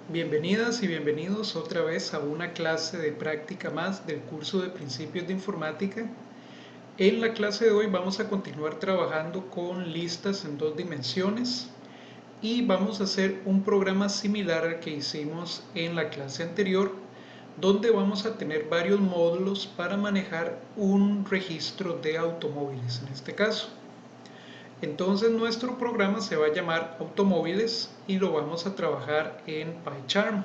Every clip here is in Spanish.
Bienvenidas y bienvenidos otra vez a una clase de práctica más del curso de Principios de Informática. En la clase de hoy vamos a continuar trabajando con listas en dos dimensiones y vamos a hacer un programa similar al que hicimos en la clase anterior, donde vamos a tener varios módulos para manejar un registro de automóviles en este caso. Entonces nuestro programa se va a llamar automóviles y lo vamos a trabajar en PyCharm.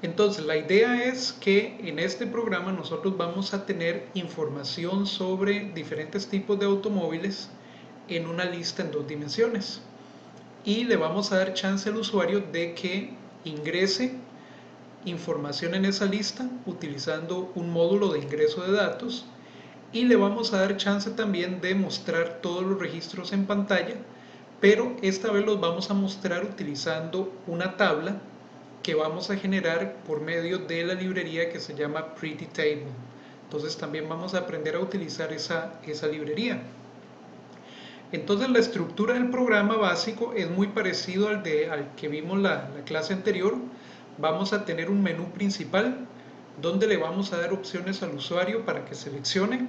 Entonces la idea es que en este programa nosotros vamos a tener información sobre diferentes tipos de automóviles en una lista en dos dimensiones y le vamos a dar chance al usuario de que ingrese información en esa lista utilizando un módulo de ingreso de datos y le vamos a dar chance también de mostrar todos los registros en pantalla, pero esta vez los vamos a mostrar utilizando una tabla que vamos a generar por medio de la librería que se llama Pretty Table. Entonces también vamos a aprender a utilizar esa librería. Entonces la estructura del programa básico es muy parecido al que vimos la clase anterior. Vamos a tener un menú principal donde le vamos a dar opciones al usuario para que seleccione.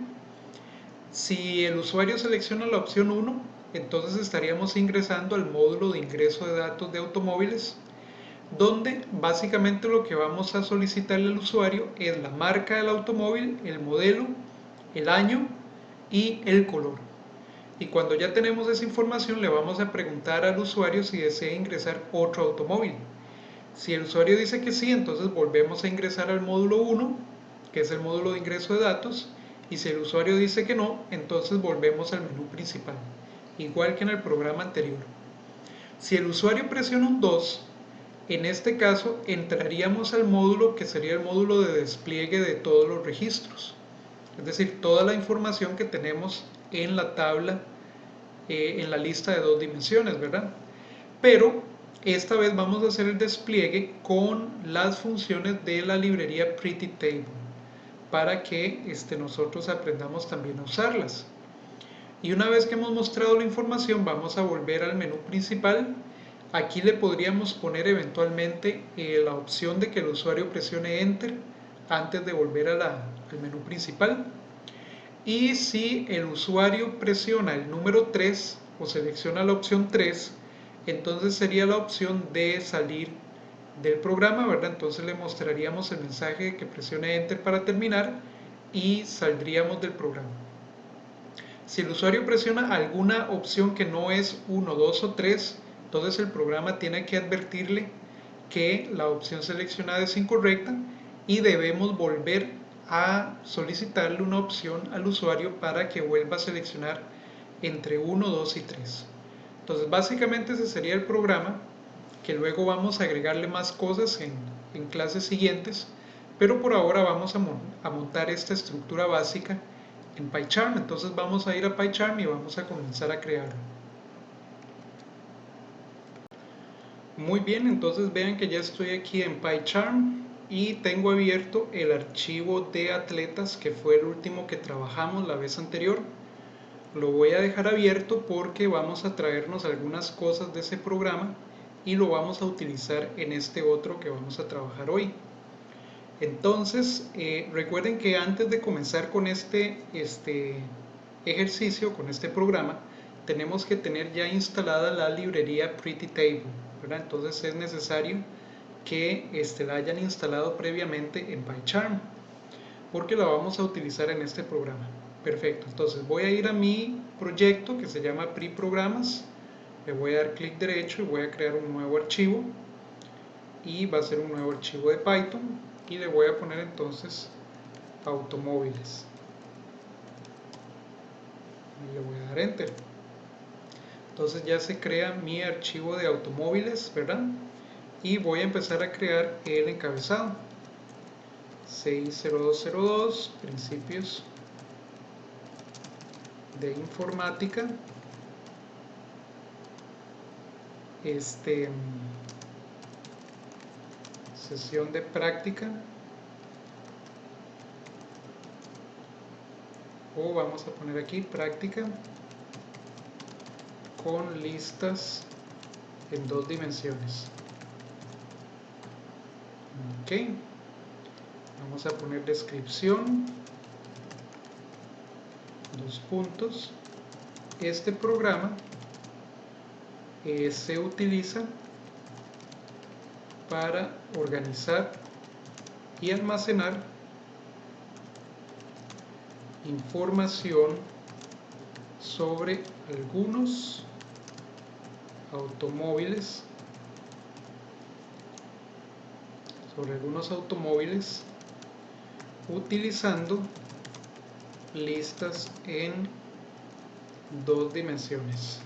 Si el usuario selecciona la opción 1, entonces estaríamos ingresando al módulo de ingreso de datos de automóviles, donde básicamente lo que vamos a solicitarle al usuario es la marca del automóvil, el modelo, el año y el color. Y cuando ya tenemos esa información le vamos a preguntar al usuario si desea ingresar otro automóvil. Si el usuario dice que sí, entonces volvemos a ingresar al módulo 1, que es el módulo de ingreso de datos, y si el usuario dice que no, entonces volvemos al menú principal, igual que en el programa anterior. Si el usuario presiona un 2, en este caso entraríamos al módulo que sería el módulo de despliegue de todos los registros, es decir, toda la información que tenemos en la tabla, en la lista de dos dimensiones, ¿verdad? Pero esta vez vamos a hacer el despliegue con las funciones de la librería Pretty Table para que nosotros aprendamos también a usarlas. Y una vez que hemos mostrado la información vamos a volver al menú principal. Aquí le podríamos poner eventualmente la opción de que el usuario presione Enter antes de volver al menú principal. Y si el usuario presiona el número 3 o selecciona la opción 3, entonces sería la opción de salir del programa, ¿verdad? Entonces le mostraríamos el mensaje de que presione Enter para terminar y saldríamos del programa. Si el usuario presiona alguna opción que no es 1, 2 o 3, entonces el programa tiene que advertirle que la opción seleccionada es incorrecta y debemos volver a solicitarle una opción al usuario para que vuelva a seleccionar entre 1, 2 y 3. Entonces básicamente ese sería el programa, que luego vamos a agregarle más cosas en clases siguientes, pero por ahora vamos a montar esta estructura básica en PyCharm. Entonces vamos a ir a PyCharm y vamos a comenzar a crearlo. Muy bien, entonces vean que ya estoy aquí en PyCharm y tengo abierto el archivo de atletas que fue el último que trabajamos la vez anterior. Lo voy a dejar abierto porque vamos a traernos algunas cosas de ese programa y lo vamos a utilizar en este otro que vamos a trabajar hoy. Entonces recuerden que antes de comenzar con este ejercicio, con este programa, tenemos que tener ya instalada la librería Pretty Table, ¿verdad? Entonces es necesario que la hayan instalado previamente en PyCharm porque la vamos a utilizar en este programa. Perfecto, entonces voy a ir a mi proyecto que se llama PRI-Programas, le voy a dar clic derecho y voy a crear un nuevo archivo y va a ser un nuevo archivo de Python y le voy a poner entonces automóviles y le voy a dar enter. Entonces ya se crea mi archivo de automóviles, ¿verdad? Y voy a empezar a crear el encabezado 60202 principios de informática, sesión de práctica, o vamos a poner aquí práctica con listas en dos dimensiones. Ok, vamos a poner descripción, dos puntos. Este programa se utiliza para organizar y almacenar información sobre algunos automóviles utilizando listas en dos dimensiones.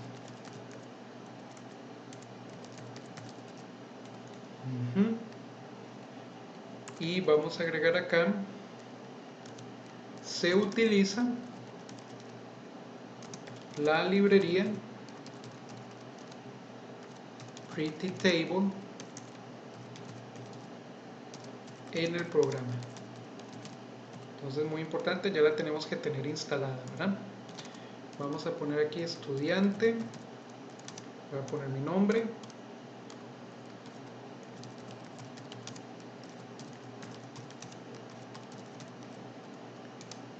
Y vamos a agregar acá, se utiliza la librería Pretty Table en el programa. Entonces, muy importante, ya la tenemos que tener instalada, ¿verdad? Vamos a poner aquí estudiante, voy a poner mi nombre,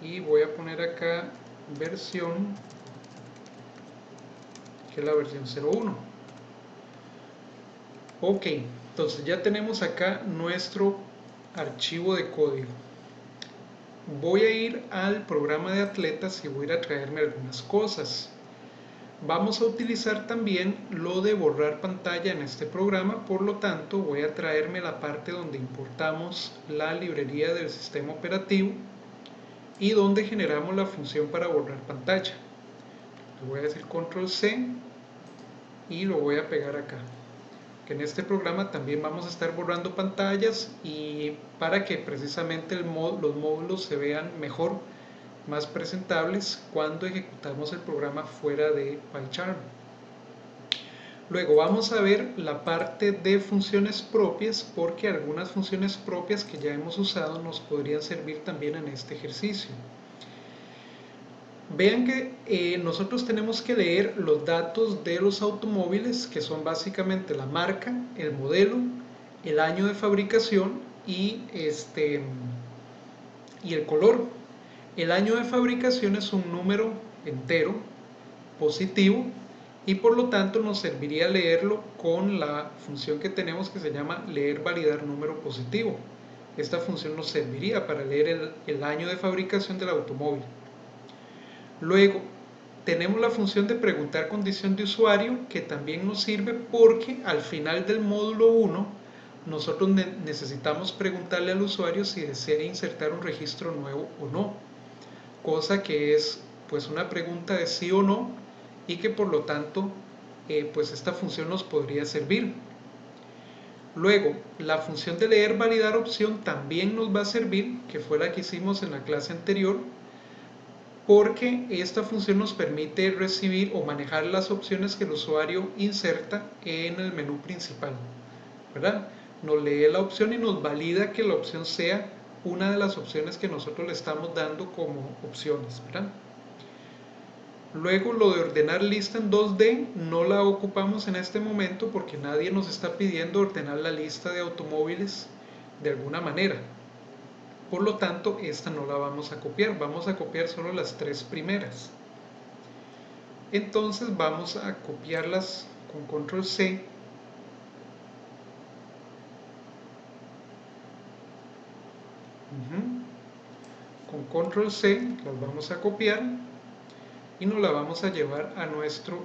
y voy a poner acá versión, que es la versión 01. Ok, entonces ya tenemos acá nuestro archivo de código. Voy a ir al programa de atletas y voy a ir a traerme algunas cosas. Vamos a utilizar también lo de borrar pantalla en este programa, por lo tanto voy a traerme la parte donde importamos la librería del sistema operativo y donde generamos la función para borrar pantalla. Le voy a decir control C y lo voy a pegar acá, que en este programa también vamos a estar borrando pantallas y para que precisamente los módulos se vean mejor, más presentables cuando ejecutamos el programa fuera de PyCharm. Luego vamos a ver la parte de funciones propias, porque algunas funciones propias que ya hemos usado nos podrían servir también en este ejercicio. Vean que nosotros tenemos que leer los datos de los automóviles, que son básicamente la marca, el modelo, el año de fabricación y el color. El año de fabricación es un número entero positivo y por lo tanto nos serviría leerlo con la función que tenemos que se llama leer validar número positivo. Esta función nos serviría para leer el año de fabricación del automóvil. Luego tenemos la función de preguntar condición de usuario, que también nos sirve porque al final del módulo 1 nosotros necesitamos preguntarle al usuario si desea insertar un registro nuevo o no, cosa que es pues una pregunta de sí o no y que por lo tanto pues esta función nos podría servir. Luego, la función de leer validar opción también nos va a servir, que fue la que hicimos en la clase anterior, porque esta función nos permite recibir o manejar las opciones que el usuario inserta en el menú principal, ¿verdad? Nos lee la opción y nos valida que la opción sea una de las opciones que nosotros le estamos dando como opciones, ¿verdad? Luego lo de ordenar lista en 2D no la ocupamos en este momento porque nadie nos está pidiendo ordenar la lista de automóviles de alguna manera. Por lo tanto, esta no la vamos a copiar solo las tres primeras. Entonces vamos a copiarlas con control C. Con control C las vamos a copiar y nos la vamos a llevar a nuestro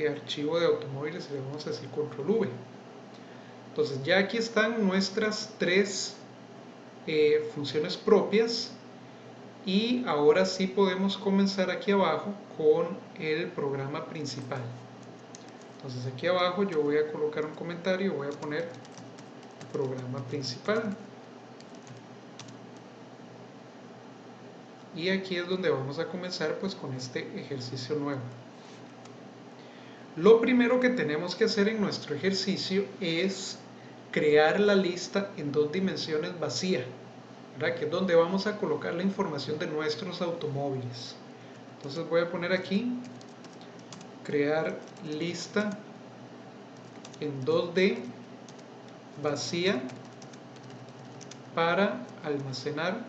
archivo de automóviles y le vamos a decir control V. Entonces ya aquí están nuestras tres funciones propias y ahora sí podemos comenzar aquí abajo con el programa principal. Entonces aquí abajo yo voy a colocar un comentario, voy a poner programa principal. Y aquí es donde vamos a comenzar pues con este ejercicio nuevo. Lo primero que tenemos que hacer en nuestro ejercicio es crear la lista en dos dimensiones vacía, ¿verdad? Que es donde vamos a colocar la información de nuestros automóviles. Entonces voy a poner aquí crear lista en 2D vacía para almacenar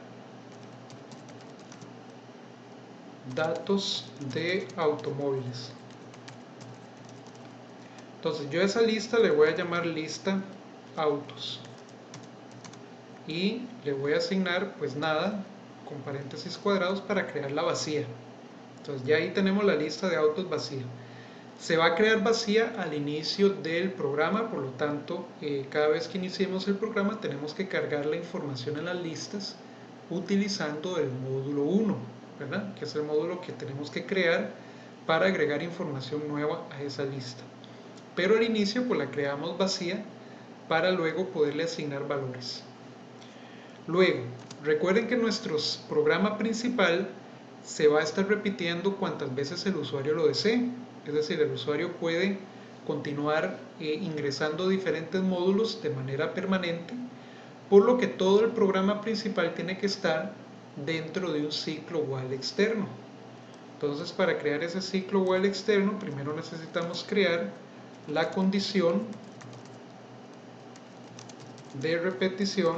datos de automóviles. Entonces yo a esa lista le voy a llamar lista autos y le voy a asignar pues nada con paréntesis cuadrados para crearla vacía. Entonces ya ahí tenemos la lista de autos vacía. Se va a crear vacía al inicio del programa, por lo tanto cada vez que iniciemos el programa tenemos que cargar la información en las listas utilizando el módulo 1, ¿verdad? Que es el módulo que tenemos que crear para agregar información nueva a esa lista. Pero al inicio pues la creamos vacía para luego poderle asignar valores. Luego, recuerden que nuestro programa principal se va a estar repitiendo cuantas veces el usuario lo desee. Es decir, el usuario puede continuar ingresando diferentes módulos de manera permanente, por lo que todo el programa principal tiene que estar dentro de un ciclo while externo. Entonces, para crear ese ciclo while externo, primero necesitamos crear la condición de repetición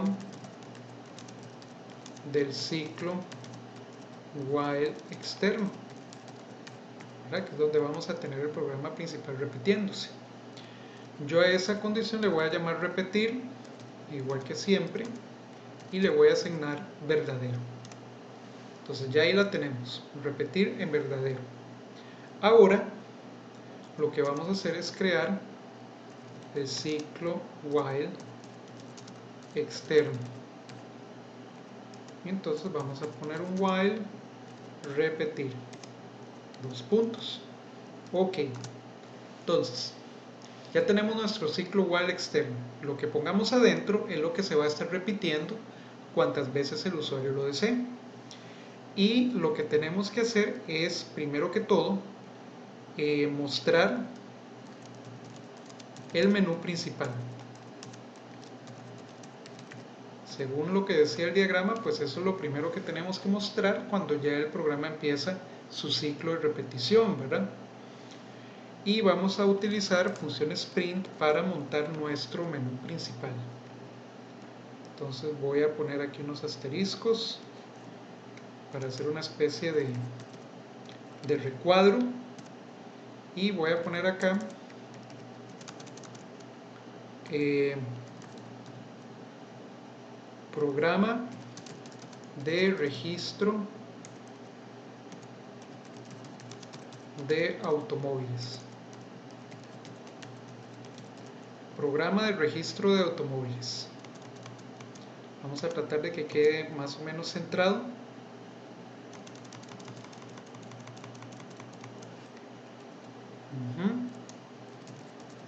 del ciclo while externo, ¿verdad? Que es donde vamos a tener el programa principal repitiéndose. Yo a esa condición le voy a llamar repetir, igual que siempre, y le voy a asignar verdadero. Entonces ya ahí la tenemos, repetir en verdadero. Ahora lo que vamos a hacer es crear el ciclo while externo. Entonces vamos a poner un while repetir, dos puntos. Ok, entonces ya tenemos nuestro ciclo while externo. Lo que pongamos adentro es lo que se va a estar repitiendo cuantas veces el usuario lo desee. Y lo que tenemos que hacer es, primero que todo, mostrar el menú principal. Según lo que decía el diagrama, pues eso es lo primero que tenemos que mostrar cuando ya el programa empieza su ciclo de repetición, ¿verdad? Y vamos a utilizar función sprint para montar nuestro menú principal. Entonces voy a poner aquí unos asteriscos para hacer una especie de recuadro, y voy a poner acá programa de registro de automóviles. Programa de registro de automóviles. Vamos a tratar de que quede más o menos centrado.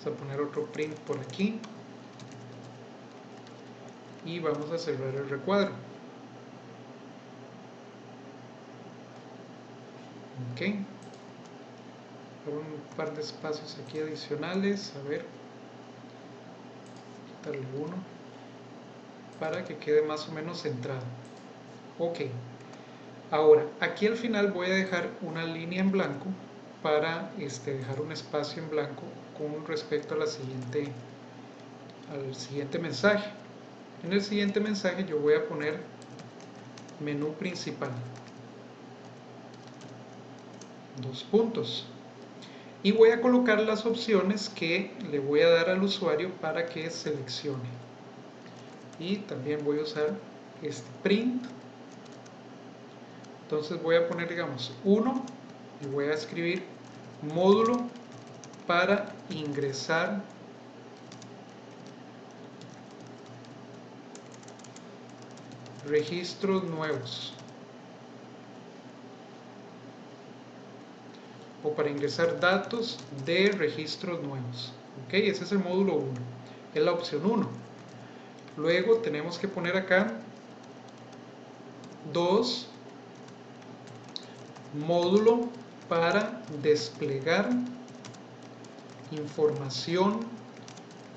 Vamos a poner otro print por aquí. Y vamos a cerrar el recuadro. Ok. Un par de espacios aquí adicionales. A ver. Quitarle uno para que quede más o menos centrado. Ok. Ahora, aquí al final voy a dejar una línea en blanco para dejar un espacio en blanco con respecto a al siguiente mensaje. En el siguiente mensaje yo voy a poner menú principal, dos puntos, y voy a colocar las opciones que le voy a dar al usuario para que seleccione. Y también voy a usar este print. Entonces voy a poner, digamos, 1 y voy a escribir módulo para ingresar registros nuevos, o para ingresar datos de registros nuevos. Ok, ese es el módulo 1, es la opción 1. Luego tenemos que poner acá 2, módulo para desplegar información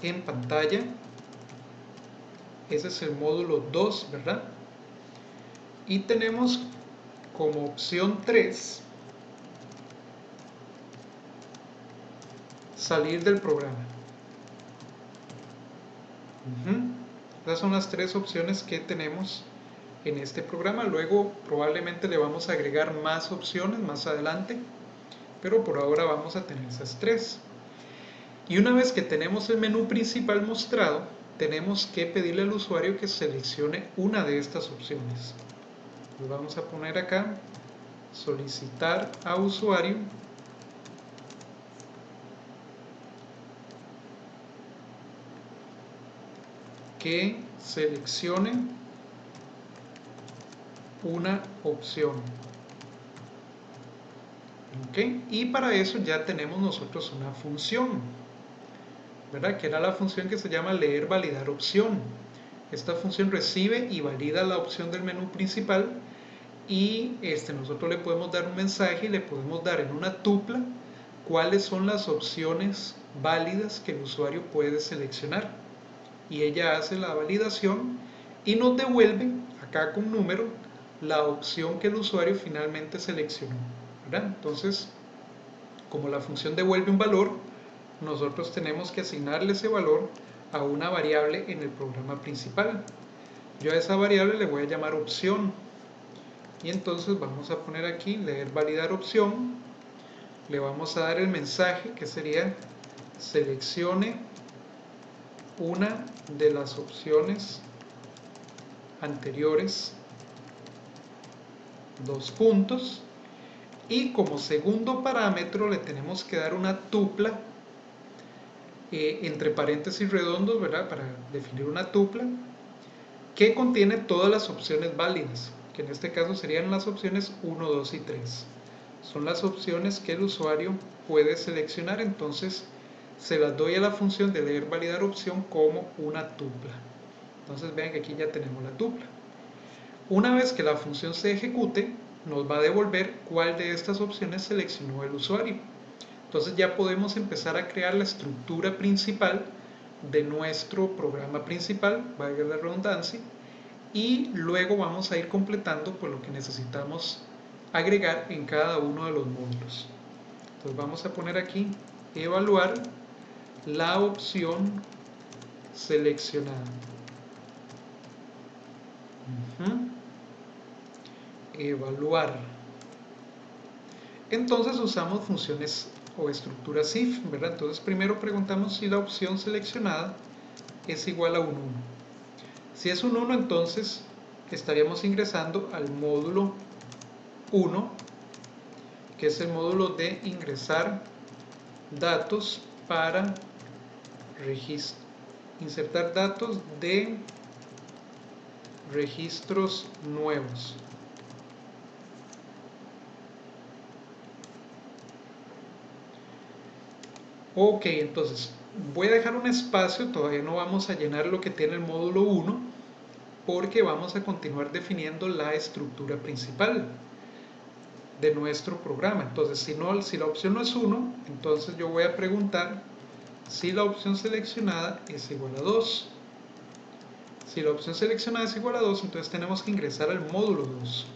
en pantalla. Ese es el módulo 2, ¿verdad? Y tenemos como opción 3 salir del programa. Esas son las tres opciones que tenemos en este programa. Luego probablemente le vamos a agregar más opciones más adelante, pero por ahora vamos a tener esas tres. Y una vez que tenemos el menú principal mostrado, tenemos que pedirle al usuario que seleccione una de estas opciones. Pues vamos a poner acá, solicitar a usuario que seleccione una opción. ¿Okay? Y para eso ya tenemos nosotros una función, ¿verdad? Que era la función que se llama leer validar opción. Esta función recibe y valida la opción del menú principal y nosotros le podemos dar un mensaje y le podemos dar en una tupla cuáles son las opciones válidas que el usuario puede seleccionar. Y ella hace la validación y nos devuelve acá con número la opción que el usuario finalmente seleccionó, ¿verdad? Entonces, como la función devuelve un valor, nosotros tenemos que asignarle ese valor a una variable en el programa principal. Yo a esa variable le voy a llamar opción y entonces vamos a poner aquí leer validar opción, le vamos a dar el mensaje que sería seleccione una de las opciones anteriores, dos puntos, y como segundo parámetro le tenemos que dar una tupla entre paréntesis redondos, ¿verdad? Para definir una tupla que contiene todas las opciones válidas, que en este caso serían las opciones 1, 2 y 3. Son las opciones que el usuario puede seleccionar, entonces se las doy a la función de leer validar opción como una tupla. Entonces vean que aquí ya tenemos la tupla. Una vez que la función se ejecute, nos va a devolver cuál de estas opciones seleccionó el usuario. Entonces ya podemos empezar a crear la estructura principal de nuestro programa principal, valga la redundancia, y luego vamos a ir completando por lo que necesitamos agregar en cada uno de los módulos. Entonces vamos a poner aquí evaluar la opción seleccionada. Evaluar. Entonces usamos funciones o estructuras if, ¿verdad? Entonces primero preguntamos si la opción seleccionada es igual a un 1. Si es un 1, entonces estaríamos ingresando al módulo 1, que es el módulo de ingresar datos para insertar datos de registros nuevos. Ok, entonces voy a dejar un espacio, todavía no vamos a llenar lo que tiene el módulo 1 porque vamos a continuar definiendo la estructura principal de nuestro programa. Entonces si la opción no es 1, entonces yo voy a preguntar si la opción seleccionada es igual a 2. Si la opción seleccionada es igual a 2, entonces tenemos que ingresar al módulo 2,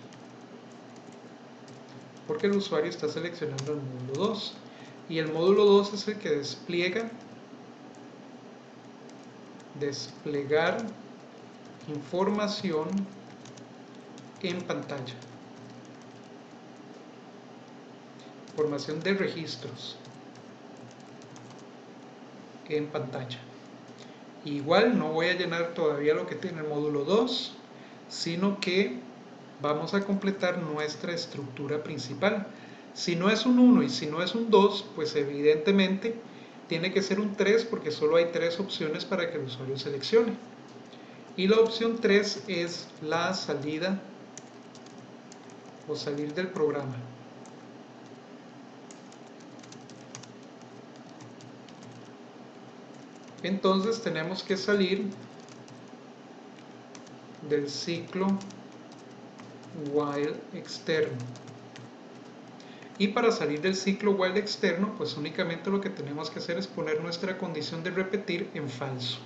porque el usuario está seleccionando el módulo 2. Y el módulo 2 es el que desplegar información en pantalla. Información de registros en pantalla. Igual no voy a llenar todavía lo que tiene el módulo 2, sino que vamos a completar nuestra estructura principal. Si no es un 1 y si no es un 2, pues evidentemente tiene que ser un 3 porque solo hay 3 opciones para que el usuario seleccione. Y la opción 3 es la salida o salir del programa. Entonces tenemos que salir del ciclo while externo. Y para salir del ciclo while externo, pues únicamente lo que tenemos que hacer es poner nuestra condición de repetir en falso.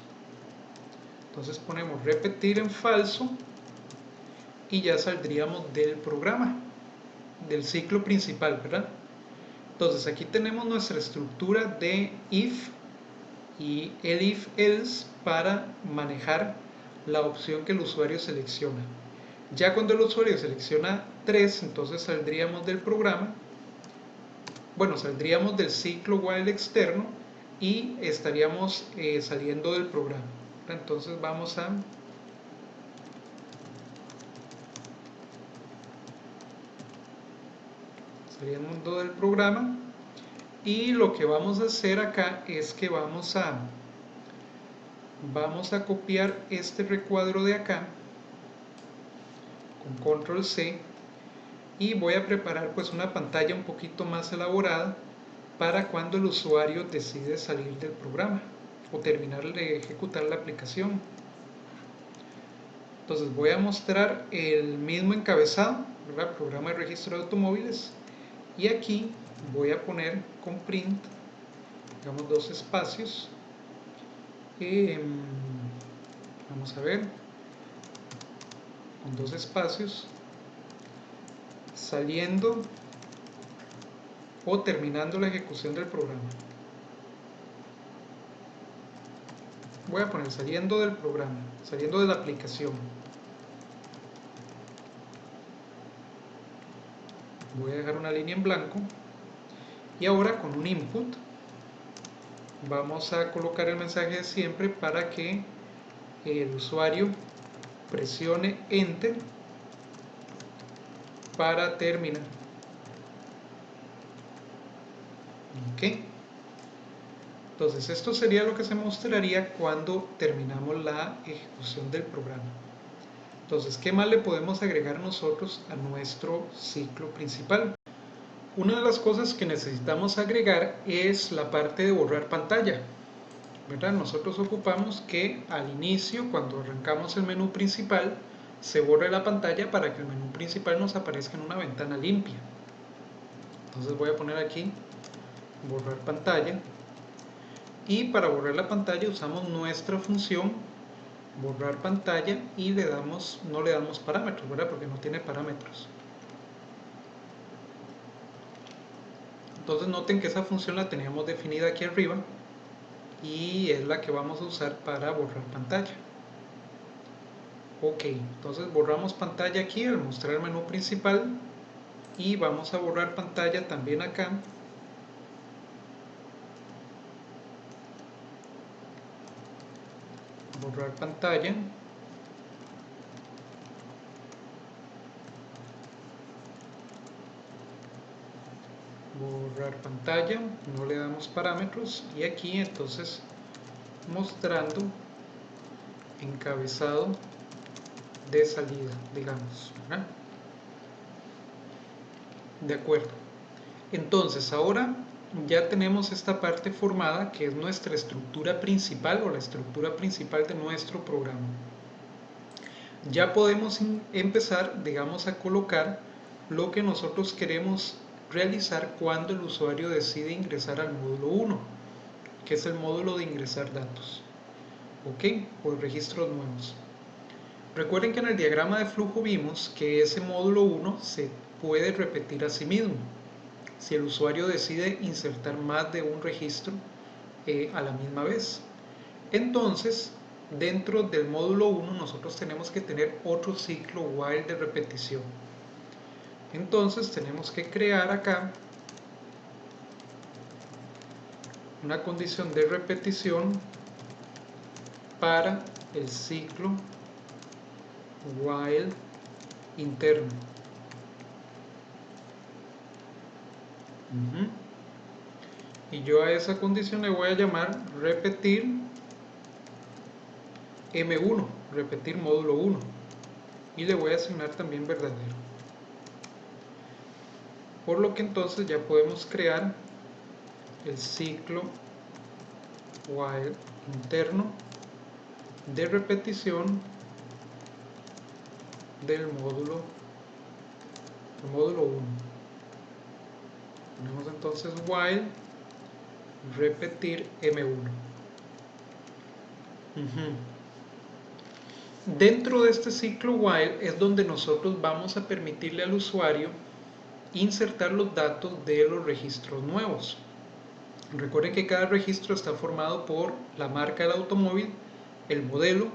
Entonces ponemos repetir en falso y ya saldríamos del programa, del ciclo principal, ¿verdad? Entonces aquí tenemos nuestra estructura de if y el if else para manejar la opción que el usuario selecciona. Ya cuando el usuario selecciona 3, entonces saldríamos del programa, bueno, saldríamos del ciclo while externo y estaríamos saliendo del programa. Entonces vamos a saliendo del programa, y lo que vamos a hacer acá es que vamos a copiar este recuadro de acá con control C, y voy a preparar pues una pantalla un poquito más elaborada para cuando el usuario decide salir del programa o terminar de ejecutar la aplicación. Entonces voy a mostrar el mismo encabezado, ¿verdad? Programa de registro de automóviles, y aquí voy a poner con print, digamos, 2 espacios. Vamos a ver, con 2 espacios, saliendo o terminando la ejecución del programa. Voy a poner saliendo del programa, saliendo de la aplicación. Voy a dejar una línea en blanco, y ahora con un input vamos a colocar el mensaje de siempre para que el usuario presione Enter para terminar. Ok. Entonces esto sería lo que se mostraría cuando terminamos la ejecución del programa. Entonces, ¿qué más le podemos agregar nosotros a nuestro ciclo principal? Una de las cosas que necesitamos agregar es la parte de borrar pantalla, ¿verdad? Nosotros ocupamos que al inicio, cuando arrancamos el menú principal, se borre la pantalla para que el menú principal nos aparezca en una ventana limpia. Entonces voy a poner aquí borrar pantalla, y para borrar la pantalla usamos nuestra función borrar pantalla y no le damos parámetros, ¿verdad? Porque no tiene parámetros. Entonces noten que esa función la teníamos definida aquí arriba y es la que vamos a usar para borrar pantalla. Ok, entonces borramos pantalla aquí al mostrar el menú principal, y vamos a borrar pantalla también acá. Borrar pantalla. Borrar pantalla, no le damos parámetros, y aquí entonces mostrando encabezado de salida, digamos, ¿verdad? De acuerdo. Entonces ahora ya tenemos esta parte formada, que es nuestra estructura principal o la estructura principal de nuestro programa. Ya podemos empezar, digamos, a colocar lo que nosotros queremos realizar cuando el usuario decide ingresar al módulo 1, que es el módulo de ingresar datos, ok, o registros nuevos. Recuerden que en el diagrama de flujo vimos que ese módulo 1 se puede repetir a sí mismo si el usuario decide insertar más de un registro a la misma vez. Entonces, dentro del módulo 1 nosotros tenemos que tener otro ciclo while de repetición. Entonces tenemos que crear acá una condición de repetición para el ciclo while interno. Y yo a esa condición le voy a llamar repetir M1, repetir módulo 1, y le voy a asignar también verdadero. Por lo que entonces ya podemos crear el ciclo while interno de repetición del módulo 1. Ponemos entonces while repetir M1. Dentro de este ciclo while es donde nosotros vamos a permitirle al usuario insertar los datos de los registros nuevos. Recuerden que cada registro está formado por la marca del automóvil, el modelo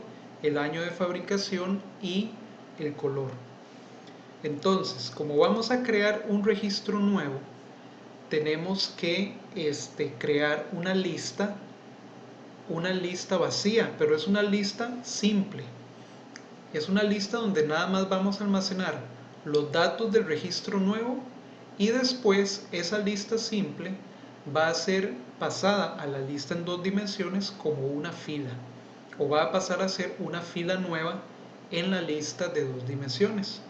el año de fabricación y el color. Entonces, como vamos a crear un registro nuevo, tenemos que crear una lista vacía, pero es una lista simple. Es una lista donde nada más vamos a almacenar los datos del registro nuevo y después esa lista simple va a ser pasada a la lista en 2 dimensiones como una fila, o va a pasar a ser una fila nueva en la lista de 2 dimensiones.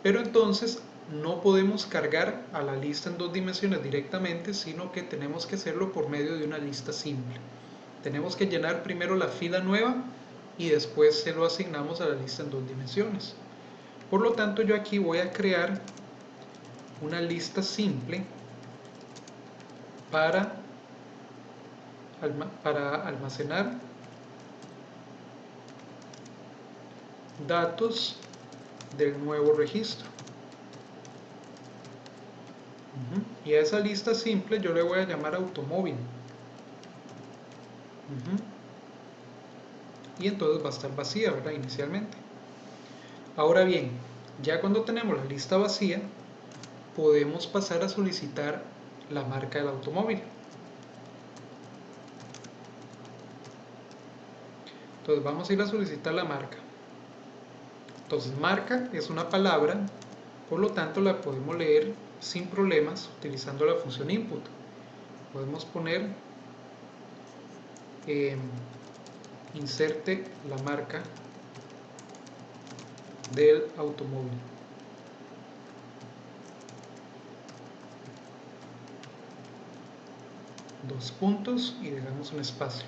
Pero entonces no podemos cargar a la lista en 2 dimensiones directamente, sino que tenemos que hacerlo por medio de una lista simple. Tenemos que llenar primero la fila nueva y después se lo asignamos a la lista en 2 dimensiones. Por lo tanto, yo aquí voy a crear una lista simple para almacenar datos del nuevo registro. Y a esa lista simple yo le voy a llamar automóvil. Y entonces va a estar vacía, ¿verdad? Inicialmente. Ahora bien, ya cuando tenemos la lista vacía, podemos pasar a solicitar la marca del automóvil. Entonces vamos a ir a solicitar la marca. Entonces marca es una palabra, por lo tanto la podemos leer sin problemas utilizando la función input. Podemos poner inserte la marca del automóvil. Dos puntos y dejamos un espacio.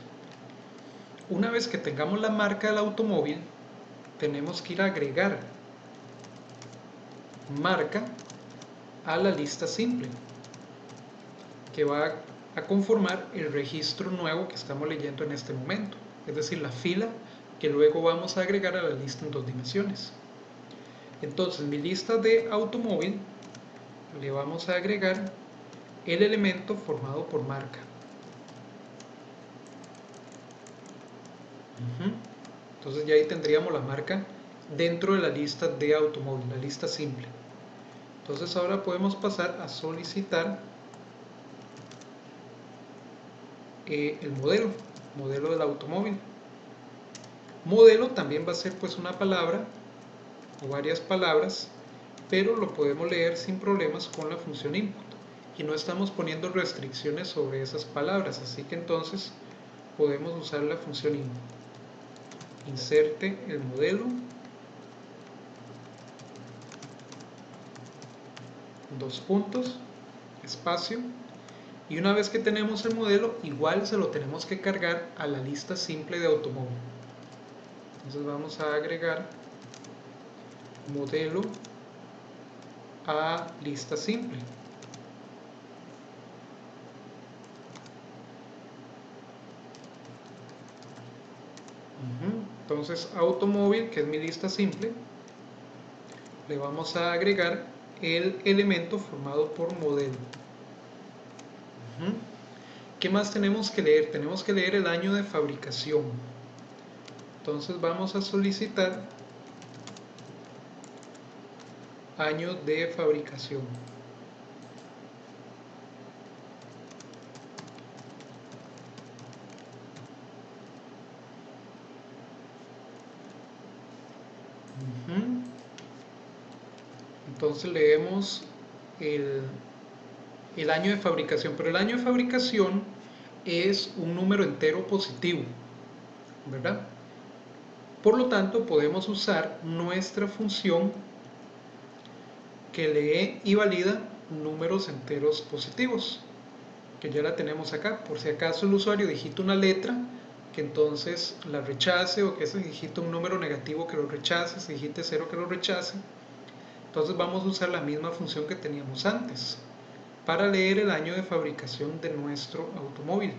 Una vez que tengamos la marca del automóvil, tenemos que ir a agregar marca a la lista simple, que va a conformar el registro nuevo que estamos leyendo en este momento, es decir, la fila que luego vamos a agregar a la lista en 2 dimensiones. Entonces, en mi lista de automóvil le vamos a agregar el elemento formado por marca. Entonces ya ahí tendríamos la marca dentro de la lista de automóvil, la lista simple. Entonces ahora podemos pasar a solicitar el modelo del automóvil. Modelo también va a ser pues una palabra o varias palabras, pero lo podemos leer sin problemas con la función input y no estamos poniendo restricciones sobre esas palabras, así que entonces podemos usar la función input. Inserte el modelo, dos puntos, espacio, y una vez que tenemos el modelo, igual se lo tenemos que cargar a la lista simple de automóvil. Entonces vamos a agregar modelo a lista simple. Entonces automóvil, que es mi lista simple, le vamos a agregar el elemento formado por modelo. ¿Qué más tenemos que leer? Tenemos que leer el año de fabricación. Entonces vamos a solicitar año de fabricación. Entonces leemos el año de fabricación, pero el año de fabricación es un número entero positivo, ¿verdad? Por lo tanto, podemos usar nuestra función que lee y valida números enteros positivos, que ya la tenemos acá. Por si acaso el usuario digita una letra, que entonces la rechace, o que se digita un número negativo que lo rechace, si digite 0 que lo rechace. Entonces vamos a usar la misma función que teníamos antes para leer el año de fabricación de nuestro automóvil.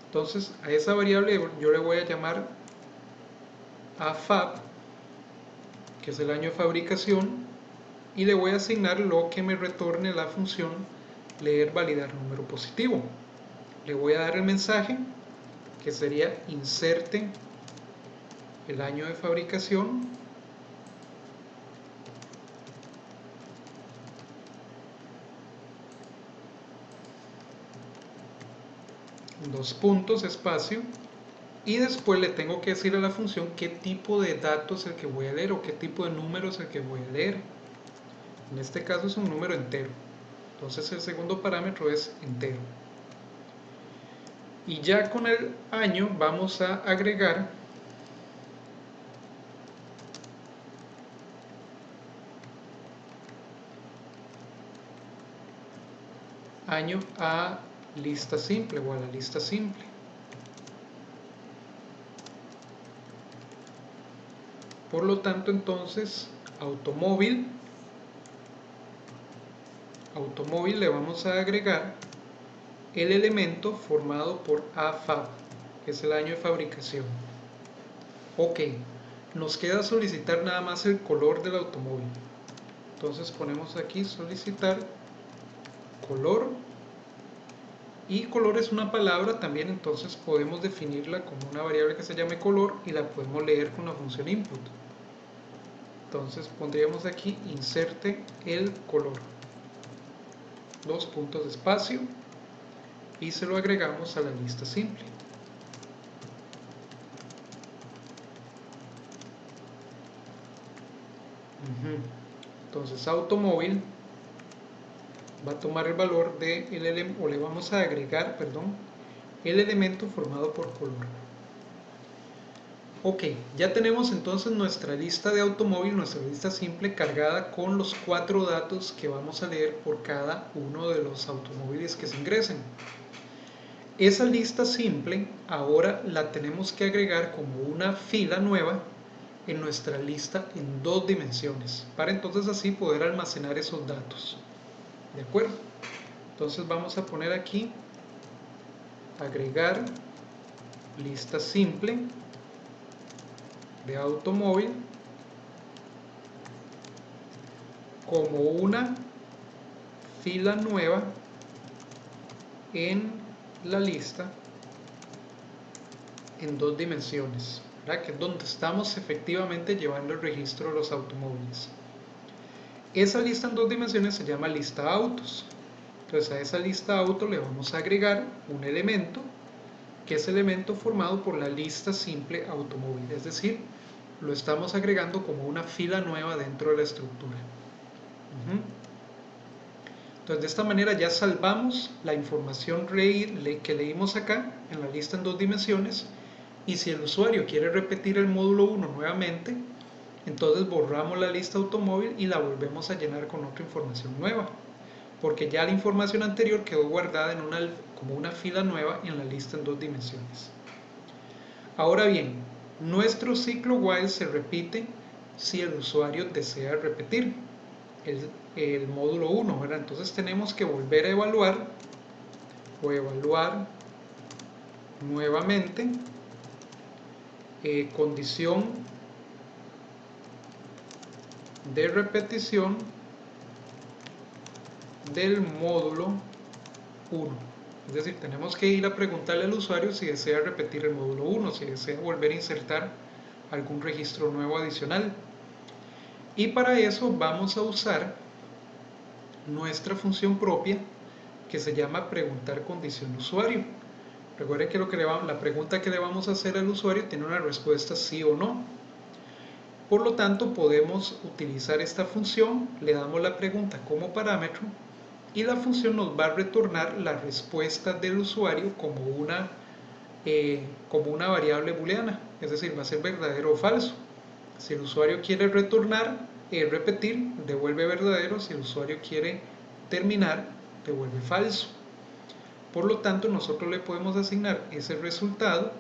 Entonces a esa variable yo le voy a llamar AFAB, que es el año de fabricación, y le voy a asignar lo que me retorne la función leer validar número positivo. Le voy a dar el mensaje que sería inserte el año de fabricación, dos puntos, espacio, y después le tengo que decir a la función qué tipo de datos es el que voy a leer o qué tipo de número es el que voy a leer. En este caso es un número entero, entonces el segundo parámetro es entero. Y ya con el año vamos a agregar año a lista simple o a la lista simple. Por lo tanto, entonces, automóvil le vamos a agregar el elemento formado por AFAB, que es el año de fabricación. Ok, nos queda solicitar nada más el color del automóvil. Entonces ponemos aquí solicitar color, y color es una palabra también, entonces podemos definirla como una variable que se llame color y la podemos leer con la función input. Entonces pondríamos aquí inserte el color, dos puntos de espacio, y se lo agregamos a la lista simple. Entonces automóvil va a tomar el valor de o le vamos a agregar, perdón, el elemento formado por color. Ok, ya tenemos entonces nuestra lista de automóvil, nuestra lista simple cargada con los 4 datos que vamos a leer por cada uno de los automóviles que se ingresen. Esa lista simple ahora la tenemos que agregar como una fila nueva en nuestra lista en 2 dimensiones, para entonces así poder almacenar esos datos. ¿De acuerdo? Entonces vamos a poner aquí agregar lista simple de automóvil como una fila nueva en la lista en 2 dimensiones, ¿verdad? Que es donde estamos efectivamente llevando el registro de los automóviles. Esa lista en 2 dimensiones se llama lista autos. Entonces a esa lista auto le vamos a agregar un elemento, que es elemento formado por la lista simple automóvil, es decir, lo estamos agregando como una fila nueva dentro de la estructura. Entonces de esta manera ya salvamos la información que leímos acá en la lista en 2 dimensiones, y si el usuario quiere repetir el módulo 1 nuevamente, entonces borramos la lista automóvil y la volvemos a llenar con otra información nueva, porque ya la información anterior quedó guardada como una fila nueva en la lista en 2 dimensiones. Ahora bien, nuestro ciclo while se repite si el usuario desea repetir el módulo 1, ¿verdad? Entonces tenemos que volver a evaluar o evaluar nuevamente condición de repetición del módulo 1. Es decir, tenemos que ir a preguntarle al usuario si desea repetir el módulo 1, si desea volver a insertar algún registro nuevo adicional. Y para eso vamos a usar nuestra función propia que se llama preguntar condición usuario. Recuerden que la pregunta que le vamos a hacer al usuario tiene una respuesta sí o no. Por lo tanto, podemos utilizar esta función, le damos la pregunta como parámetro y la función nos va a retornar la respuesta del usuario como una variable booleana, es decir, va a ser verdadero o falso. Si el usuario quiere repetir, devuelve verdadero. Si el usuario quiere terminar, devuelve falso. Por lo tanto, nosotros le podemos asignar ese resultado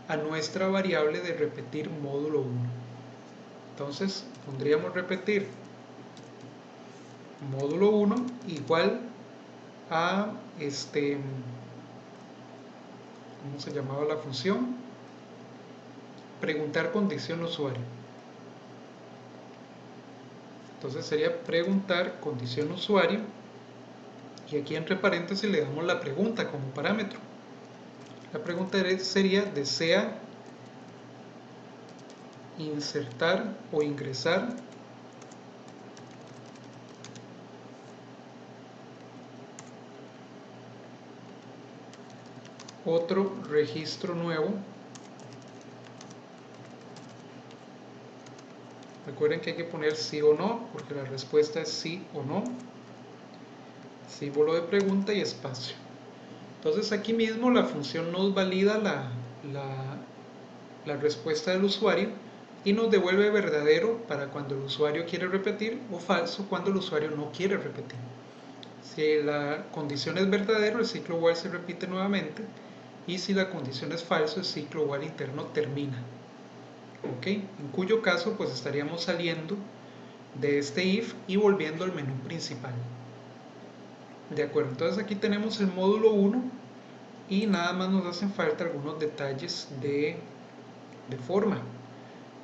a nuestra variable de repetir módulo 1. Entonces, pondríamos repetir módulo 1 igual a ¿cómo se llamaba la función? Preguntar condición usuario. Entonces sería preguntar condición usuario, y aquí entre paréntesis le damos la pregunta como parámetro. La pregunta sería: ¿desea insertar o ingresar otro registro nuevo. Recuerden que hay que poner sí o no, porque la respuesta es sí o no. Símbolo de pregunta y espacio. Entonces aquí mismo la función nos valida la respuesta del usuario y nos devuelve verdadero para cuando el usuario quiere repetir o falso cuando el usuario no quiere repetir. Si la condición es verdadero, el ciclo while se repite nuevamente, y si la condición es falso, el ciclo while interno termina. ¿Ok? En cuyo caso pues estaríamos saliendo de este if y volviendo al menú principal. De acuerdo, entonces aquí tenemos el módulo 1 y nada más nos hacen falta algunos detalles de forma.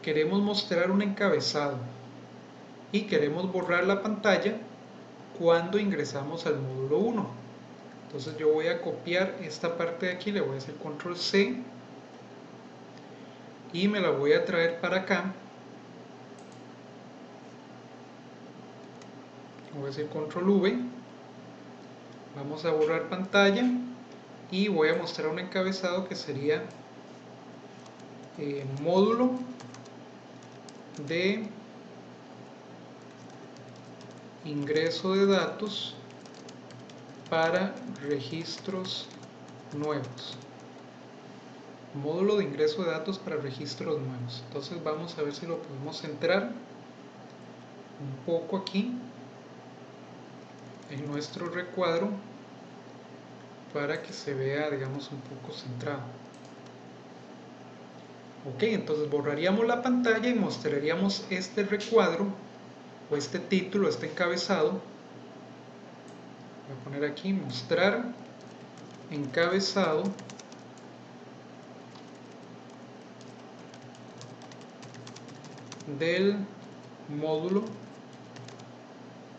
Queremos mostrar un encabezado y queremos borrar la pantalla cuando ingresamos al módulo 1. Entonces yo voy a copiar esta parte de aquí, le voy a hacer control C y me la voy a traer para acá. Voy a hacer control V, vamos a borrar pantalla y voy a mostrar un encabezado que sería módulo de ingreso de datos para registros nuevos. Módulo de ingreso de datos para registros nuevos. Entonces vamos a ver si lo podemos centrar un poco aquí en nuestro recuadro para que se vea, digamos, un poco centrado. Ok, entonces borraríamos la pantalla y mostraríamos este recuadro o este título, este encabezado. Voy a poner aquí mostrar encabezado del módulo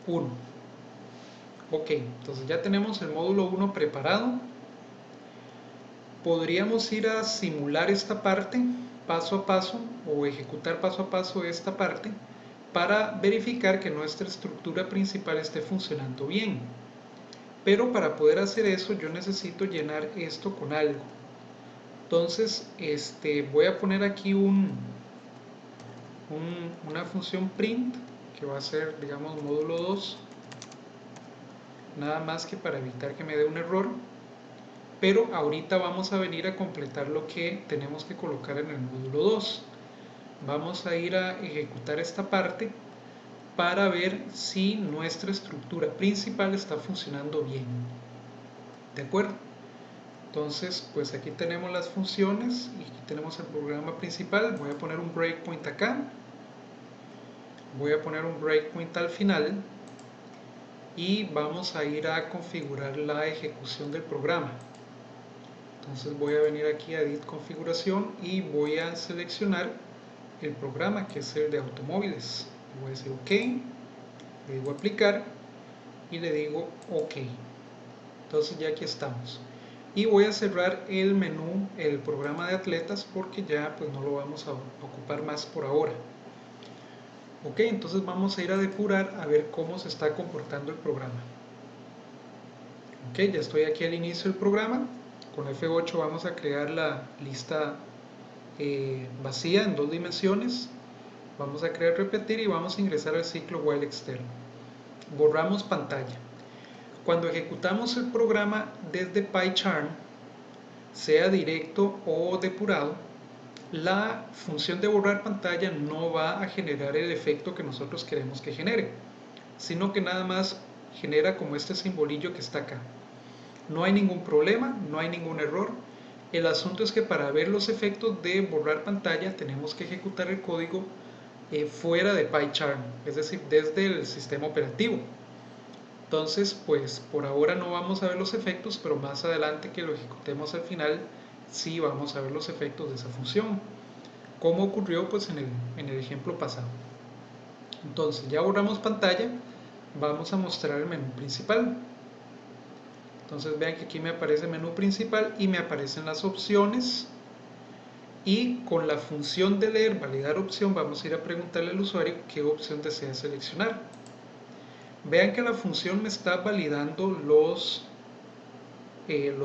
1. Ok, entonces ya tenemos el módulo 1 preparado. Podríamos ir a simular esta parte paso a paso o ejecutar paso a paso esta parte para verificar que nuestra estructura principal esté funcionando bien. Pero para poder hacer eso yo necesito llenar esto con algo. Entonces voy a poner aquí una función print que va a ser, digamos, módulo 2, nada más que para evitar que me dé un error. Pero ahorita vamos a venir a completar lo que tenemos que colocar en el módulo 2. Vamos a ir a ejecutar esta parte para ver si nuestra estructura principal está funcionando bien. ¿De acuerdo? Entonces, pues aquí tenemos las funciones y aquí tenemos el programa principal. Voy a poner un breakpoint acá. Voy a poner un breakpoint al final y vamos a ir a configurar la ejecución del programa. Entonces voy a venir aquí a Edit Configuración y voy a seleccionar el programa que es el de automóviles. Le voy a decir OK, le digo aplicar y le digo OK. Entonces ya aquí estamos. Y voy a cerrar el menú, el programa de atletas, porque ya pues no lo vamos a ocupar más por ahora. Ok, entonces vamos a ir a depurar a ver cómo se está comportando el programa. Ok, ya estoy aquí al inicio del programa. Con F8 vamos a crear la lista vacía en 2 dimensiones. Vamos a crear repetir y vamos a ingresar al ciclo while externo. Borramos pantalla. Cuando ejecutamos el programa desde PyCharm, sea directo o depurado, la función de borrar pantalla no va a generar el efecto que nosotros queremos que genere, sino que nada más genera como este simbolillo que está acá. No hay ningún problema, no hay ningún error. El asunto es que para ver los efectos de borrar pantalla tenemos que ejecutar el código fuera de PyCharm, es decir, desde el sistema operativo. Entonces, pues por ahora no vamos a ver los efectos, pero más adelante que lo ejecutemos al final, sí vamos a ver los efectos de esa función, como ocurrió pues en el ejemplo pasado. Entonces, ya borramos pantalla, vamos a mostrar el menú principal. Entonces vean que aquí me aparece el menú principal y me aparecen las opciones y con la función de leer validar opción vamos a ir a preguntarle al usuario qué opción desea seleccionar. Vean que la función me está validando los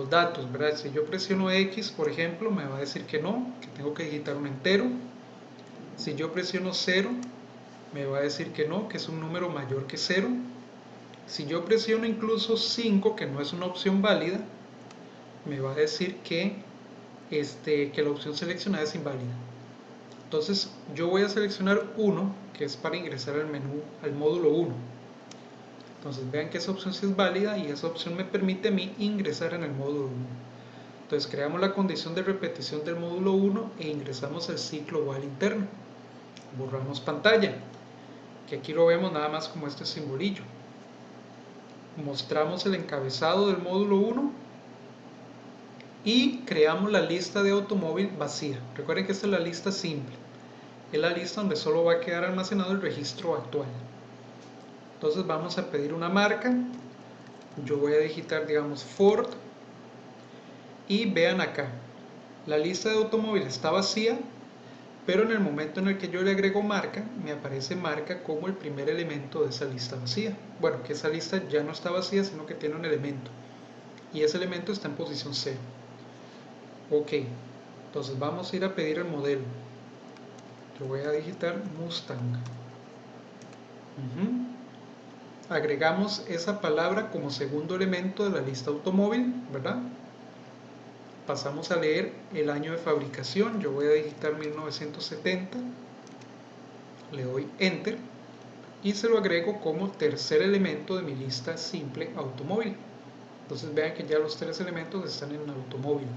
datos, ¿verdad? Si yo presiono X, por ejemplo, me va a decir que no, que tengo que digitar un entero. Si yo presiono 0, me va a decir que no, que es un número mayor que 0. Si yo presiono incluso 5, que no es una opción válida, me va a decir que la opción seleccionada es inválida. Entonces yo voy a seleccionar 1, que es para ingresar al menú, al módulo 1. Entonces vean que esa opción sí es válida y esa opción me permite a mí ingresar en el módulo 1. Entonces creamos la condición de repetición del módulo 1 e ingresamos al ciclo while interno. Borramos pantalla, que aquí lo vemos nada más como este simbolillo. Mostramos el encabezado del módulo 1 y creamos la lista de automóvil vacía. Recuerden que esta es la lista simple, es la lista donde solo va a quedar almacenado el registro actual. Entonces vamos a pedir una marca, yo voy a digitar, digamos, Ford, y vean acá, la lista de automóviles está vacía, pero en el momento en el que yo le agrego marca, me aparece marca como el primer elemento de esa lista vacía. Bueno, que esa lista ya no está vacía, sino que tiene un elemento, y ese elemento está en posición 0. Ok, entonces vamos a ir a pedir el modelo. Yo voy a digitar Mustang. Agregamos esa palabra como segundo elemento de la lista automóvil, ¿verdad? Pasamos a leer el año de fabricación. Yo voy a digitar 1970. Le doy Enter y se lo agrego como tercer elemento de mi lista simple automóvil. Entonces vean que ya los tres elementos están en automóvil.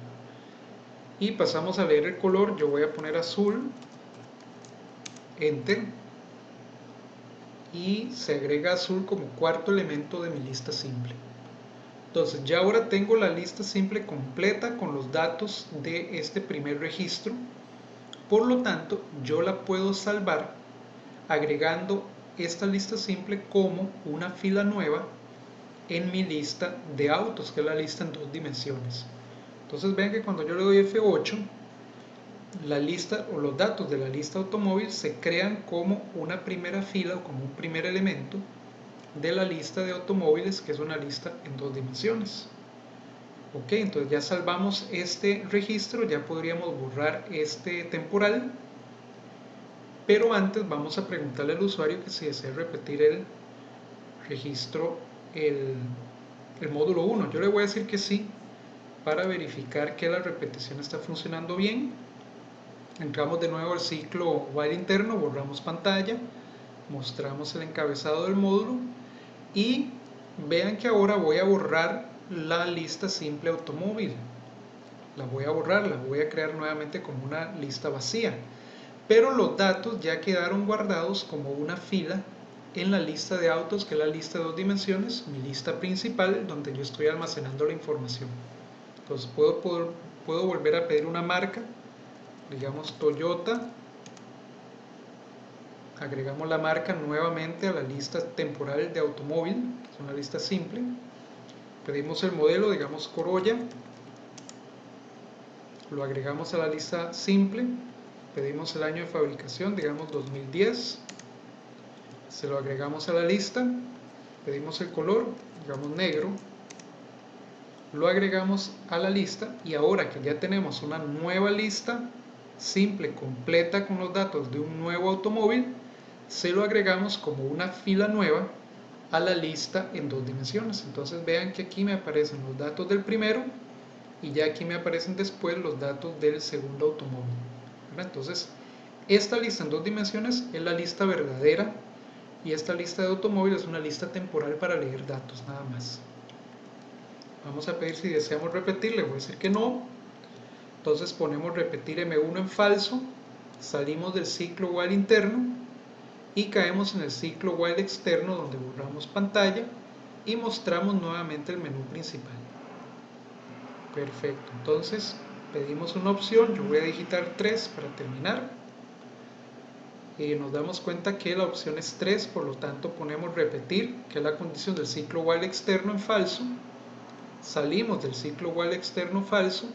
Y pasamos a leer el color. Yo voy a poner azul. Enter. Y se agrega azul como cuarto elemento de mi lista simple. Entonces ya ahora tengo la lista simple completa con los datos de este primer registro. Por lo tanto, yo la puedo salvar agregando esta lista simple como una fila nueva en mi lista de autos, que es la lista en 2 dimensiones. Entonces vean que cuando yo le doy F8, la lista o los datos de la lista automóvil se crean como una primera fila o como un primer elemento de la lista de automóviles, que es una lista en 2 dimensiones. Ok, entonces ya salvamos este registro, ya podríamos borrar este temporal, pero antes vamos a preguntarle al usuario que si desea repetir el registro, el módulo 1. Yo le voy a decir que sí, para verificar que la repetición está funcionando bien. Entramos de nuevo al ciclo while interno, borramos pantalla, mostramos el encabezado del módulo y vean que ahora voy a borrar la lista simple automóvil. La voy a borrar, la voy a crear nuevamente como una lista vacía. Pero los datos ya quedaron guardados como una fila en la lista de autos, que es la lista de 2 dimensiones, mi lista principal, donde yo estoy almacenando la información. Entonces puedo volver a pedir una marca, digamos Toyota. Agregamos la marca nuevamente a la lista temporal de automóvil, que es una lista simple. Pedimos el modelo, digamos Corolla. Lo agregamos a la lista simple. Pedimos el año de fabricación, digamos 2010. Se lo agregamos a la lista. Pedimos el color, digamos negro. Lo agregamos a la lista y ahora que ya tenemos una nueva lista simple, completa con los datos de un nuevo automóvil, se lo agregamos como una fila nueva a la lista en 2 dimensiones. Entonces vean que aquí me aparecen los datos del primero y ya aquí me aparecen después los datos del segundo automóvil. Entonces esta lista en 2 dimensiones es la lista verdadera y esta lista de automóvil es una lista temporal para leer datos nada más. Vamos a pedir si deseamos repetir, le voy a decir que no. Entonces ponemos repetir M1 en falso, salimos del ciclo while interno y caemos en el ciclo while externo, donde borramos pantalla y mostramos nuevamente el menú principal. Perfecto, entonces pedimos una opción, yo voy a digitar 3 para terminar. Y nos damos cuenta que la opción es 3, por lo tanto ponemos repetir, que es la condición del ciclo while externo, en falso. Salimos del ciclo while externo falso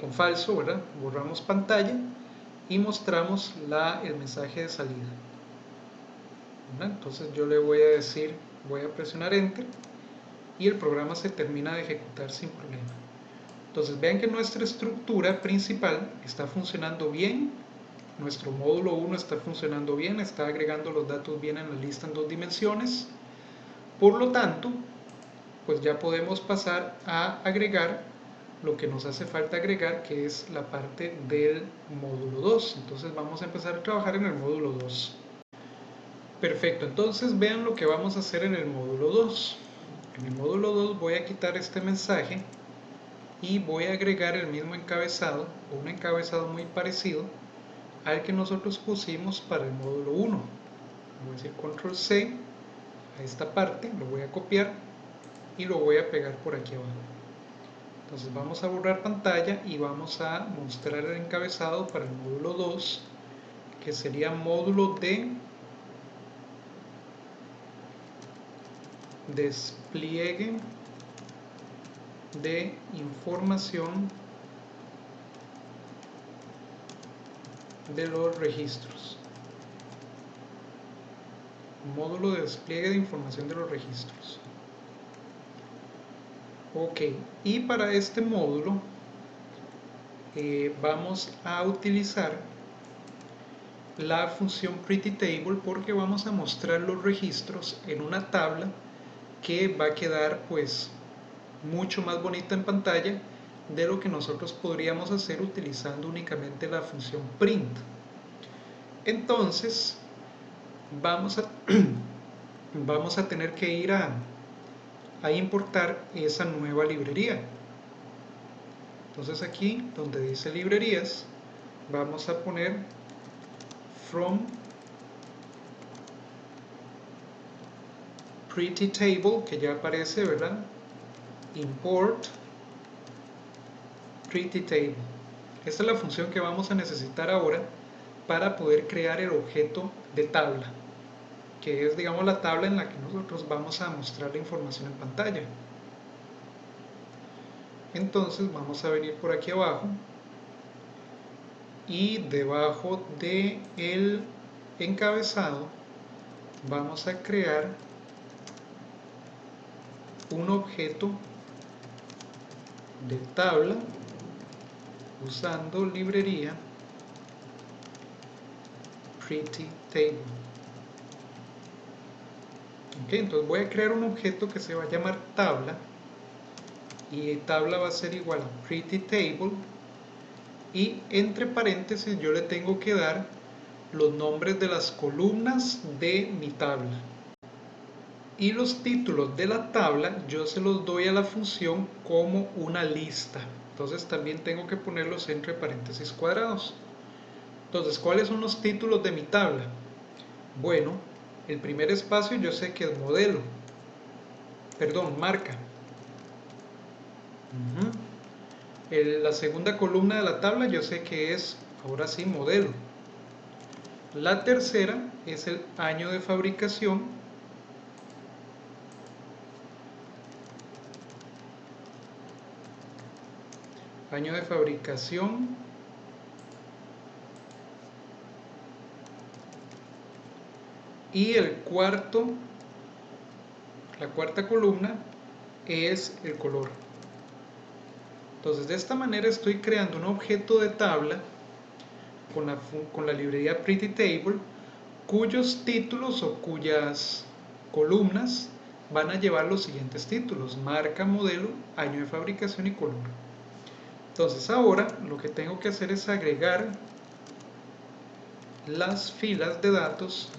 con falso, ¿verdad? Borramos pantalla y mostramos el mensaje de salida, ¿verdad? Entonces yo le voy a decir, voy a presionar Enter y el programa se termina de ejecutar sin problema. Entonces vean que nuestra estructura principal está funcionando bien, nuestro módulo 1 está funcionando bien, está agregando los datos bien en la lista en 2 dimensiones. Por lo tanto, pues ya podemos pasar a agregar lo que nos hace falta agregar, que es la parte del módulo 2. Entonces vamos a empezar a trabajar en el módulo 2. Perfecto, entonces vean lo que vamos a hacer en el módulo 2. En el módulo 2 voy a quitar este mensaje y voy a agregar el mismo encabezado, o un encabezado muy parecido al que nosotros pusimos para el módulo 1. Voy a decir control C a esta parte, lo voy a copiar y lo voy a pegar por aquí abajo. Entonces vamos a borrar pantalla y vamos a mostrar el encabezado para el módulo 2, que sería módulo de despliegue de información de los registros. Módulo de despliegue de información de los registros. Ok, y para este módulo vamos a utilizar la función prettyTable porque vamos a mostrar los registros en una tabla que va a quedar pues mucho más bonita en pantalla de lo que nosotros podríamos hacer utilizando únicamente la función print. Entonces vamos a tener que ir a importar esa nueva librería. Entonces aquí donde dice librerías vamos a poner from prettyTable, que ya aparece, ¿verdad? Import prettyTable. Esta es la función que vamos a necesitar ahora para poder crear el objeto de tabla, que es, digamos, la tabla en la que nosotros vamos a mostrar la información en pantalla. Entonces vamos a venir por aquí abajo y debajo de el encabezado vamos a crear un objeto de tabla usando librería prettyTable. Okay, entonces voy a crear un objeto que se va a llamar tabla y tabla va a ser igual a prettyTable y entre paréntesis yo le tengo que dar los nombres de las columnas de mi tabla. Y los títulos de la tabla yo se los doy a la función como una lista. Entonces también tengo que ponerlos entre paréntesis cuadrados. Entonces, ¿cuáles son los títulos de mi tabla? Bueno, el primer espacio yo sé que es modelo. Perdón, marca. La segunda columna de la tabla yo sé que es, ahora sí, modelo. La tercera es el año de fabricación. Año de fabricación. Y la cuarta columna es el color. Entonces de esta manera estoy creando un objeto de tabla con la librería prettyTable cuyos títulos o cuyas columnas van a llevar los siguientes títulos: marca, modelo, año de fabricación y color. Entonces ahora lo que tengo que hacer es agregar las filas de datos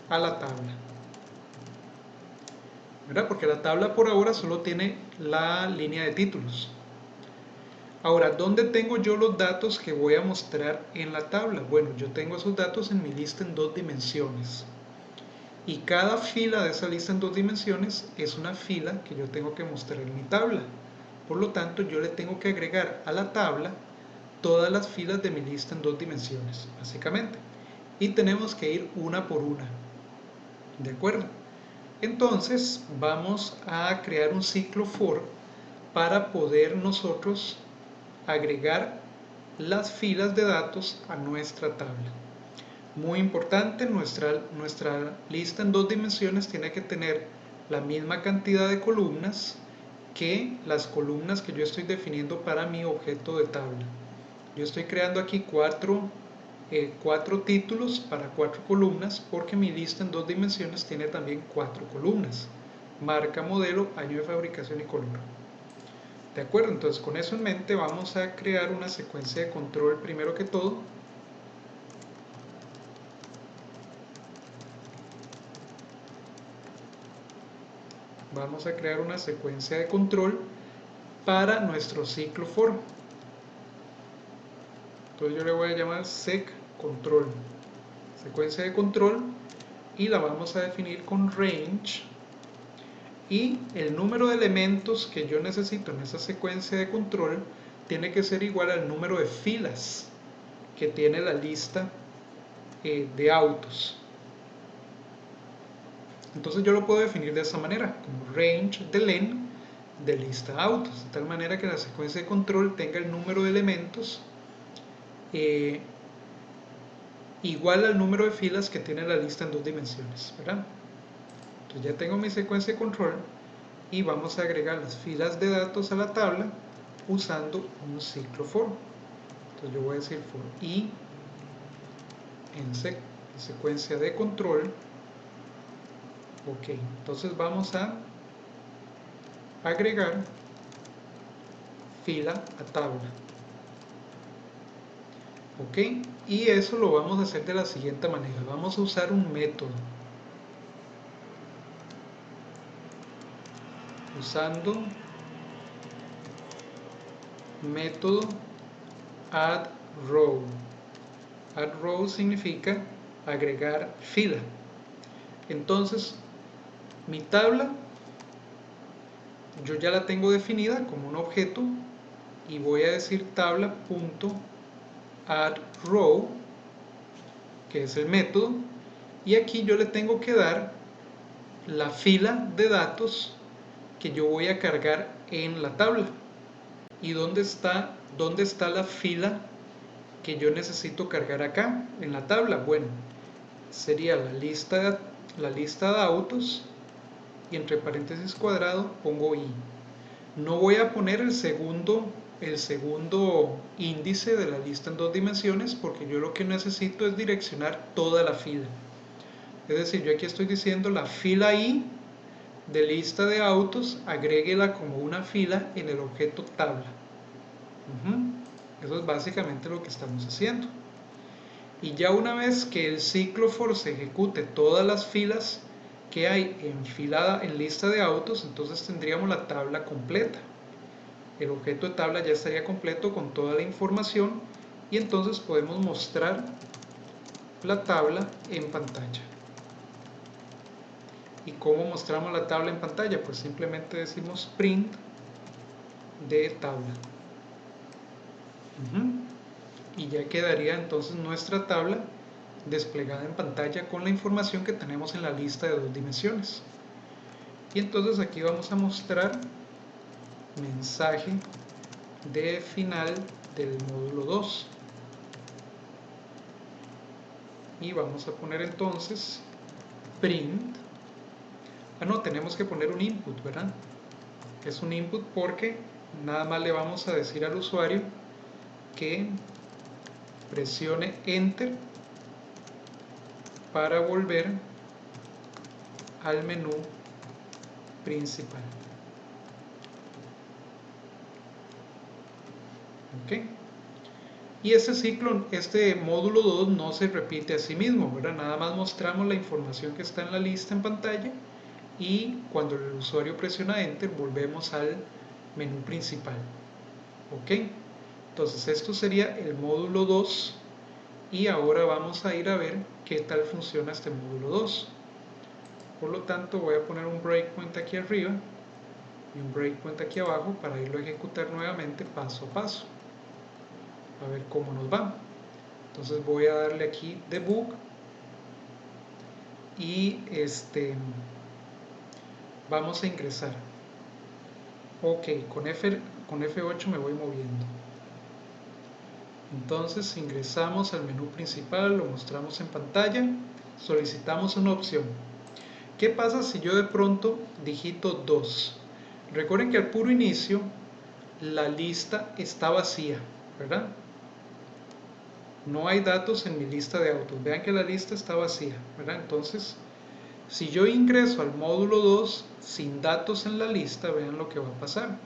a la tabla, ¿verdad? Porque la tabla por ahora solo tiene la línea de títulos. Ahora, ¿dónde tengo yo los datos que voy a mostrar en la tabla? Bueno, yo tengo esos datos en mi lista en 2 dimensiones. Y cada fila de esa lista en 2 dimensiones es una fila que yo tengo que mostrar en mi tabla. Por lo tanto, yo le tengo que agregar a la tabla todas las filas de mi lista en 2 dimensiones, básicamente. Y tenemos que ir una por una. ¿De acuerdo? Entonces, vamos a crear un ciclo for para poder nosotros agregar las filas de datos a nuestra tabla. Muy importante, nuestra lista en 2 dimensiones tiene que tener la misma cantidad de columnas que las columnas que yo estoy definiendo para mi objeto de tabla. Yo estoy creando aquí cuatro títulos para 4 columnas porque mi lista en 2 dimensiones tiene también 4 columnas: marca, modelo, año de fabricación y color. De acuerdo, entonces con eso en mente vamos a crear una secuencia de control primero que todo. Vamos a crear una secuencia de control para nuestro ciclo for. Entonces yo le voy a llamar sec control, secuencia de control, y la vamos a definir con range, y el número de elementos que yo necesito en esa secuencia de control tiene que ser igual al número de filas que tiene la lista de autos. Entonces yo lo puedo definir de esta manera, como range de len de lista autos, de tal manera que la secuencia de control tenga el número de elementos igual al número de filas que tiene la lista en 2 dimensiones, ¿verdad? Entonces ya tengo mi secuencia de control y vamos a agregar las filas de datos a la tabla usando un ciclo for. Entonces yo voy a decir for i en secuencia de control. Ok, entonces vamos a agregar fila a tabla. Ok, y eso lo vamos a hacer de la siguiente manera. Vamos a usar un método. Usando método add row. Add row significa agregar fila. Entonces, mi tabla yo ya la tengo definida como un objeto y voy a decir tabla.addRow, que es el método, y aquí yo le tengo que dar la fila de datos que yo voy a cargar en la tabla. ¿Y dónde está la fila que yo necesito cargar acá en la tabla? Bueno, sería la lista de autos, y entre paréntesis cuadrado pongo i. No voy a poner el segundo índice de la lista en 2 dimensiones porque yo lo que necesito es direccionar toda la fila. Es decir, yo aquí estoy diciendo la fila i de lista de autos, agréguela como una fila en el objeto tabla. Eso es básicamente lo que estamos haciendo. Y ya una vez que el ciclo for se ejecute todas las filas que hay enfilada en lista de autos, entonces tendríamos la tabla completa. El objeto de tabla ya estaría completo con toda la información y entonces podemos mostrar la tabla en pantalla. ¿Y cómo mostramos la tabla en pantalla? Pues simplemente decimos print de tabla. Y ya quedaría entonces nuestra tabla desplegada en pantalla con la información que tenemos en la lista de 2 dimensiones. Y entonces aquí vamos a mostrar mensaje de final del módulo 2. Y vamos a poner entonces print. No, tenemos que poner un input, ¿verdad? Es un input porque nada más le vamos a decir al usuario que presione enter para volver al menú principal. ¿Ok? Y este módulo 2 no se repite a sí mismo, ¿verdad? Nada más mostramos la información que está en la lista en pantalla y cuando el usuario presiona enter volvemos al menú principal. ¿Ok? Entonces esto sería el módulo 2 y ahora vamos a ir a ver qué tal funciona este módulo 2. Por lo tanto voy a poner un breakpoint aquí arriba y un breakpoint aquí abajo para irlo a ejecutar nuevamente paso a paso. A ver cómo nos va. Entonces voy a darle aquí debug y vamos a ingresar. Ok, con F8 me voy moviendo. Entonces ingresamos al menú principal, lo mostramos en pantalla, solicitamos una opción. ¿Qué pasa si yo de pronto digito 2? Recuerden que al puro inicio la lista está vacía, ¿verdad? No hay datos en mi lista de autos. Vean que la lista está vacía, ¿verdad? Entonces, si yo ingreso al módulo 2 sin datos en la lista, vean lo que va a pasar.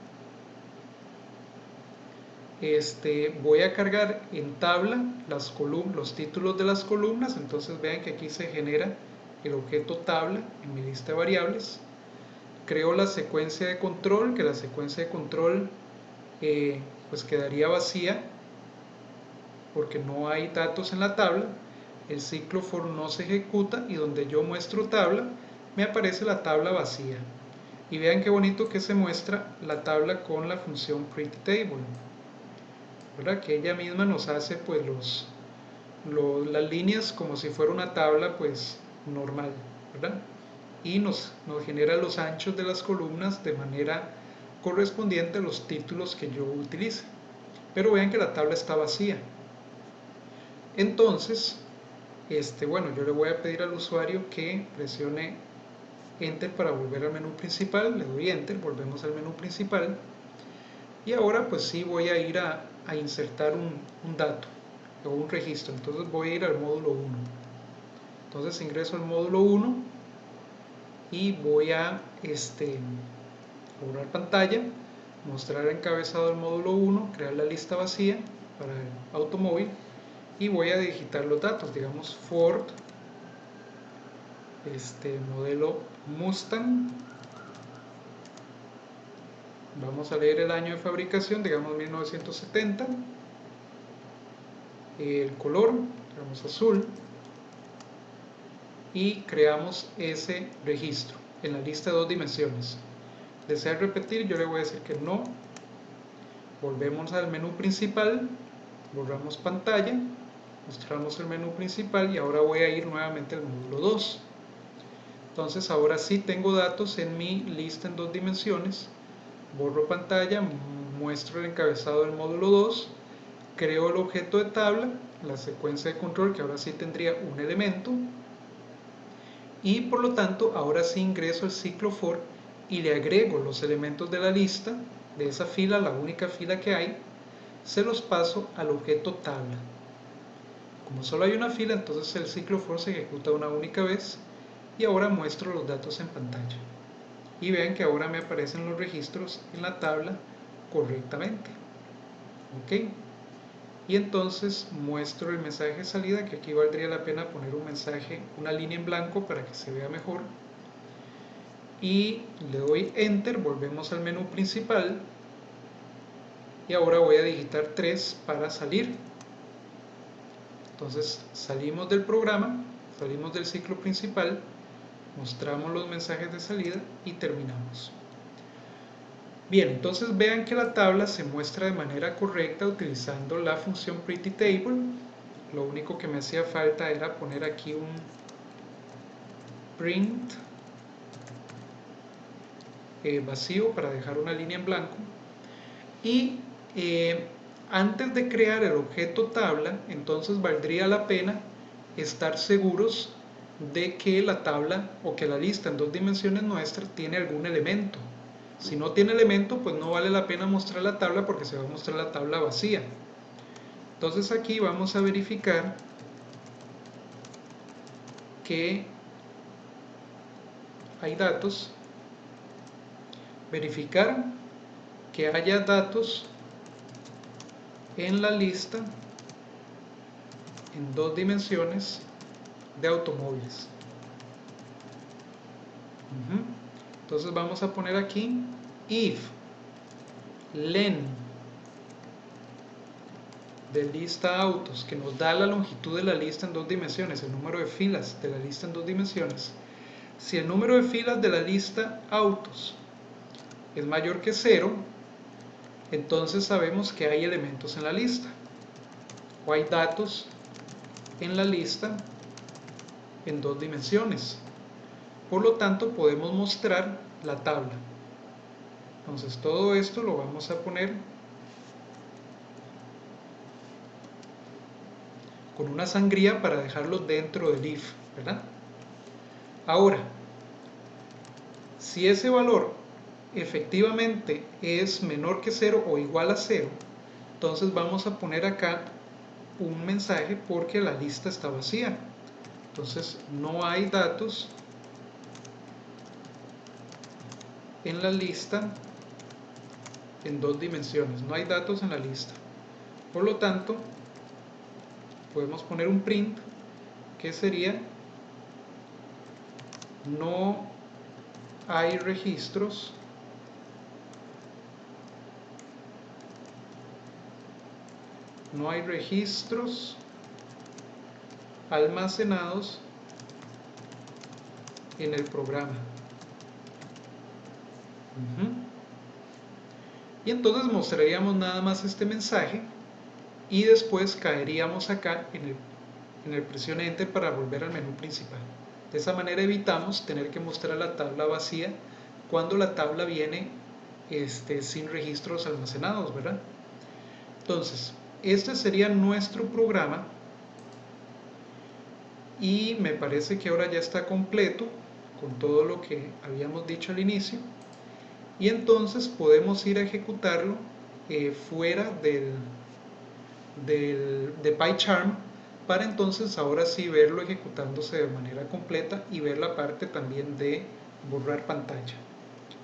Voy a cargar en tabla los títulos de las columnas. Entonces vean que aquí se genera el objeto tabla en mi lista de variables. Creo la secuencia de control, que la secuencia de control pues quedaría vacía porque no hay datos en la tabla. El ciclo for no se ejecuta y donde yo muestro tabla me aparece la tabla vacía. Y vean qué bonito que se muestra la tabla con la función prettyTable, ¿verdad? Que ella misma nos hace pues las líneas como si fuera una tabla pues normal, ¿verdad? Y nos genera los anchos de las columnas de manera correspondiente a los títulos que yo utilice. Pero vean que la tabla está vacía. Entonces, bueno, yo le voy a pedir al usuario que presione Enter para volver al menú principal. Le doy Enter, volvemos al menú principal. Y ahora pues sí voy a ir a insertar un dato o un registro. Entonces voy a ir al módulo 1. Entonces ingreso al módulo 1 y voy a borrar pantalla, mostrar encabezado el módulo 1, crear la lista vacía para el automóvil y voy a digitar los datos, digamos Ford, modelo Mustang. Vamos a leer el año de fabricación, digamos 1970, el color, digamos azul, y creamos ese registro en la lista de 2 dimensiones. ¿Desea repetir? Yo le voy a decir que no. Volvemos al menú principal, borramos pantalla, mostramos el menú principal y ahora voy a ir nuevamente al módulo 2. Entonces ahora sí tengo datos en mi lista en 2 dimensiones. Borro pantalla, muestro el encabezado del módulo 2, creo el objeto de tabla, la secuencia de control que ahora sí tendría un elemento y por lo tanto ahora sí ingreso el ciclo for y le agrego los elementos de la lista de esa fila, la única fila que hay, se los paso al objeto tabla. Como solo hay una fila, entonces el ciclo for se ejecuta una única vez y ahora muestro los datos en pantalla. Y vean que ahora me aparecen los registros en la tabla correctamente. ¿Ok? Y entonces muestro el mensaje de salida, que aquí valdría la pena poner un mensaje, una línea en blanco para que se vea mejor. Y le doy Enter, volvemos al menú principal. Y ahora voy a digitar 3 para salir. Entonces salimos del programa, salimos del ciclo principal, mostramos los mensajes de salida y terminamos. Bien, entonces vean que la tabla se muestra de manera correcta utilizando la función prettyTable. Lo único que me hacía falta era poner aquí un print vacío para dejar una línea en blanco. Y antes de crear el objeto tabla, entonces valdría la pena estar seguros de que la tabla o que la lista en 2 dimensiones nuestra tiene algún elemento. Si no tiene elemento, pues no vale la pena mostrar la tabla porque se va a mostrar la tabla vacía. Entonces aquí vamos a verificar que hay datos, verificar que haya datos en la lista en 2 dimensiones de automóviles. Entonces vamos a poner aquí if len de lista autos, que nos da la longitud de la lista en 2 dimensiones, el número de filas de la lista en 2 dimensiones. Si el número de filas de la lista autos es mayor que 0, entonces sabemos que hay elementos en la lista o hay datos en la lista en 2 dimensiones. Por lo tanto, podemos mostrar la tabla. Entonces todo esto lo vamos a poner con una sangría para dejarlo dentro del if, ¿verdad? Ahora, si ese valor efectivamente es menor que 0 o igual a 0, entonces vamos a poner acá un mensaje porque la lista está vacía. Entonces no hay datos en la lista en 2 dimensiones, no hay datos en la lista. Por lo tanto, podemos poner un print que sería no hay registros almacenados en el programa. Y entonces mostraríamos nada más este mensaje y después caeríamos acá en el presión Enter para volver al menú principal. De esa manera evitamos tener que mostrar la tabla vacía cuando la tabla viene sin registros almacenados, ¿verdad? Entonces, este sería nuestro programa y me parece que ahora ya está completo con todo lo que habíamos dicho al inicio, y entonces podemos ir a ejecutarlo fuera de PyCharm para entonces ahora sí verlo ejecutándose de manera completa y ver la parte también de borrar pantalla.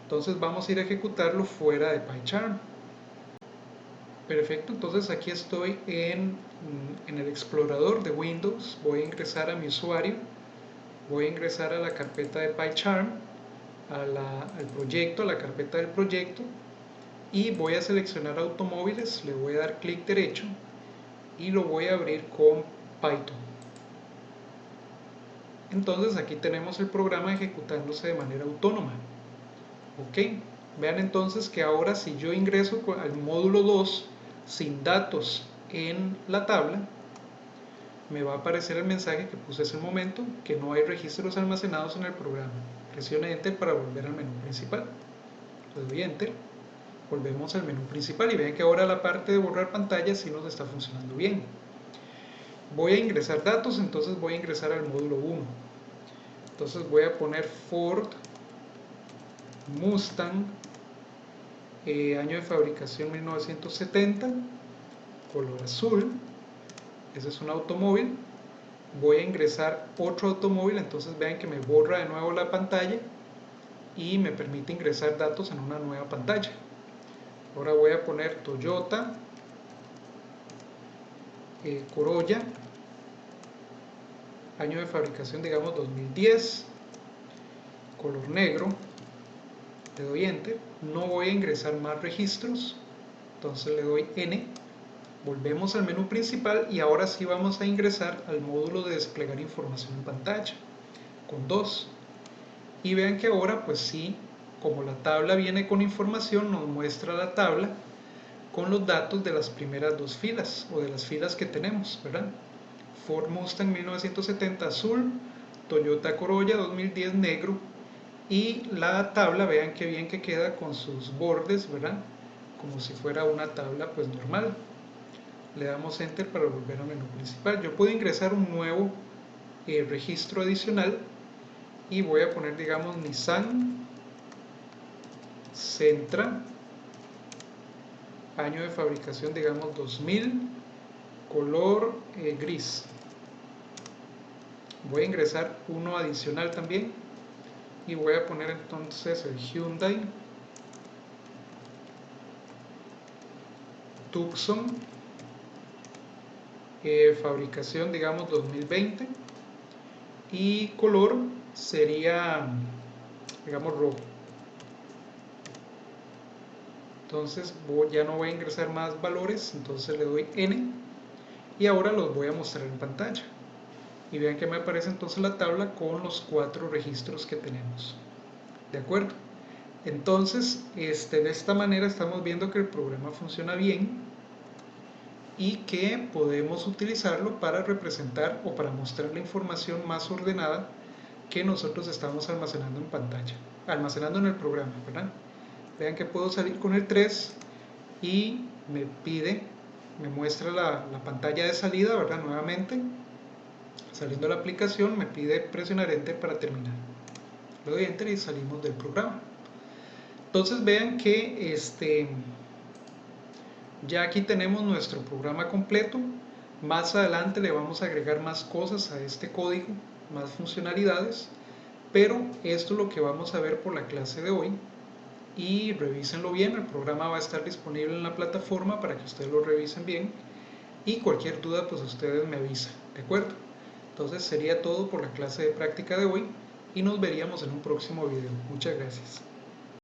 Entonces vamos a ir a ejecutarlo fuera de PyCharm. Perfecto, entonces aquí estoy en el explorador de Windows. Voy a ingresar a mi usuario, voy a ingresar a la carpeta de PyCharm, al proyecto, a la carpeta del proyecto, y voy a seleccionar automóviles, le voy a dar clic derecho y lo voy a abrir con Python. Entonces aquí tenemos el programa ejecutándose de manera autónoma. Ok, vean entonces que ahora si yo ingreso al módulo 2 sin datos en la tabla, me va a aparecer el mensaje que puse hace un momento, que no hay registros almacenados en el programa. Presione Enter para volver al menú principal. Le doy Enter, volvemos al menú principal y ven que ahora la parte de borrar pantalla sí nos está funcionando bien. Voy a ingresar datos, entonces voy a ingresar al módulo 1. Entonces voy a poner Ford Mustang, año de fabricación 1970, color azul. Ese es un automóvil. Voy a ingresar otro automóvil, entonces vean que me borra de nuevo la pantalla y me permite ingresar datos en una nueva pantalla. Ahora voy a poner Toyota Corolla, año de fabricación digamos 2010, color negro. Le doy Enter. No voy a ingresar más registros, entonces le doy N. Volvemos al menú principal y ahora sí vamos a ingresar al módulo de desplegar información en pantalla con 2. Y vean que ahora pues sí, como la tabla viene con información, nos muestra la tabla con los datos de las primeras 2 filas o de las filas que tenemos, ¿verdad? Ford Mustang 1970 azul, Toyota Corolla 2010 negro, y la tabla, vean que bien que queda con sus bordes, ¿verdad? Como si fuera una tabla pues normal. Le damos Enter para volver al menú principal. Yo puedo ingresar un nuevo registro adicional y voy a poner digamos Nissan Sentra, año de fabricación digamos 2000, color gris. Voy a ingresar uno adicional también y voy a poner entonces el Hyundai Tucson, fabricación digamos 2020, y color sería digamos rojo. Entonces ya no voy a ingresar más valores, entonces le doy N y ahora los voy a mostrar en pantalla. Y vean que me aparece entonces la tabla con los 4 registros que tenemos. ¿De acuerdo? Entonces, de esta manera estamos viendo que el programa funciona bien y que podemos utilizarlo para representar o para mostrar la información más ordenada que nosotros estamos almacenando en pantalla, almacenando en el programa, ¿verdad? Vean que puedo salir con el 3 y me muestra la pantalla de salida, ¿verdad? Nuevamente, saliendo de la aplicación, me pide presionar Enter para terminar. Le doy Enter y salimos del programa. Entonces vean que ya aquí tenemos nuestro programa completo. Más adelante le vamos a agregar más cosas a este código, más funcionalidades, pero esto es lo que vamos a ver por la clase de hoy. Y revísenlo bien, el programa va a estar disponible en la plataforma para que ustedes lo revisen bien, y cualquier duda pues ustedes me avisan, ¿de acuerdo? Entonces sería todo por la clase de práctica de hoy y nos veríamos en un próximo video. Muchas gracias.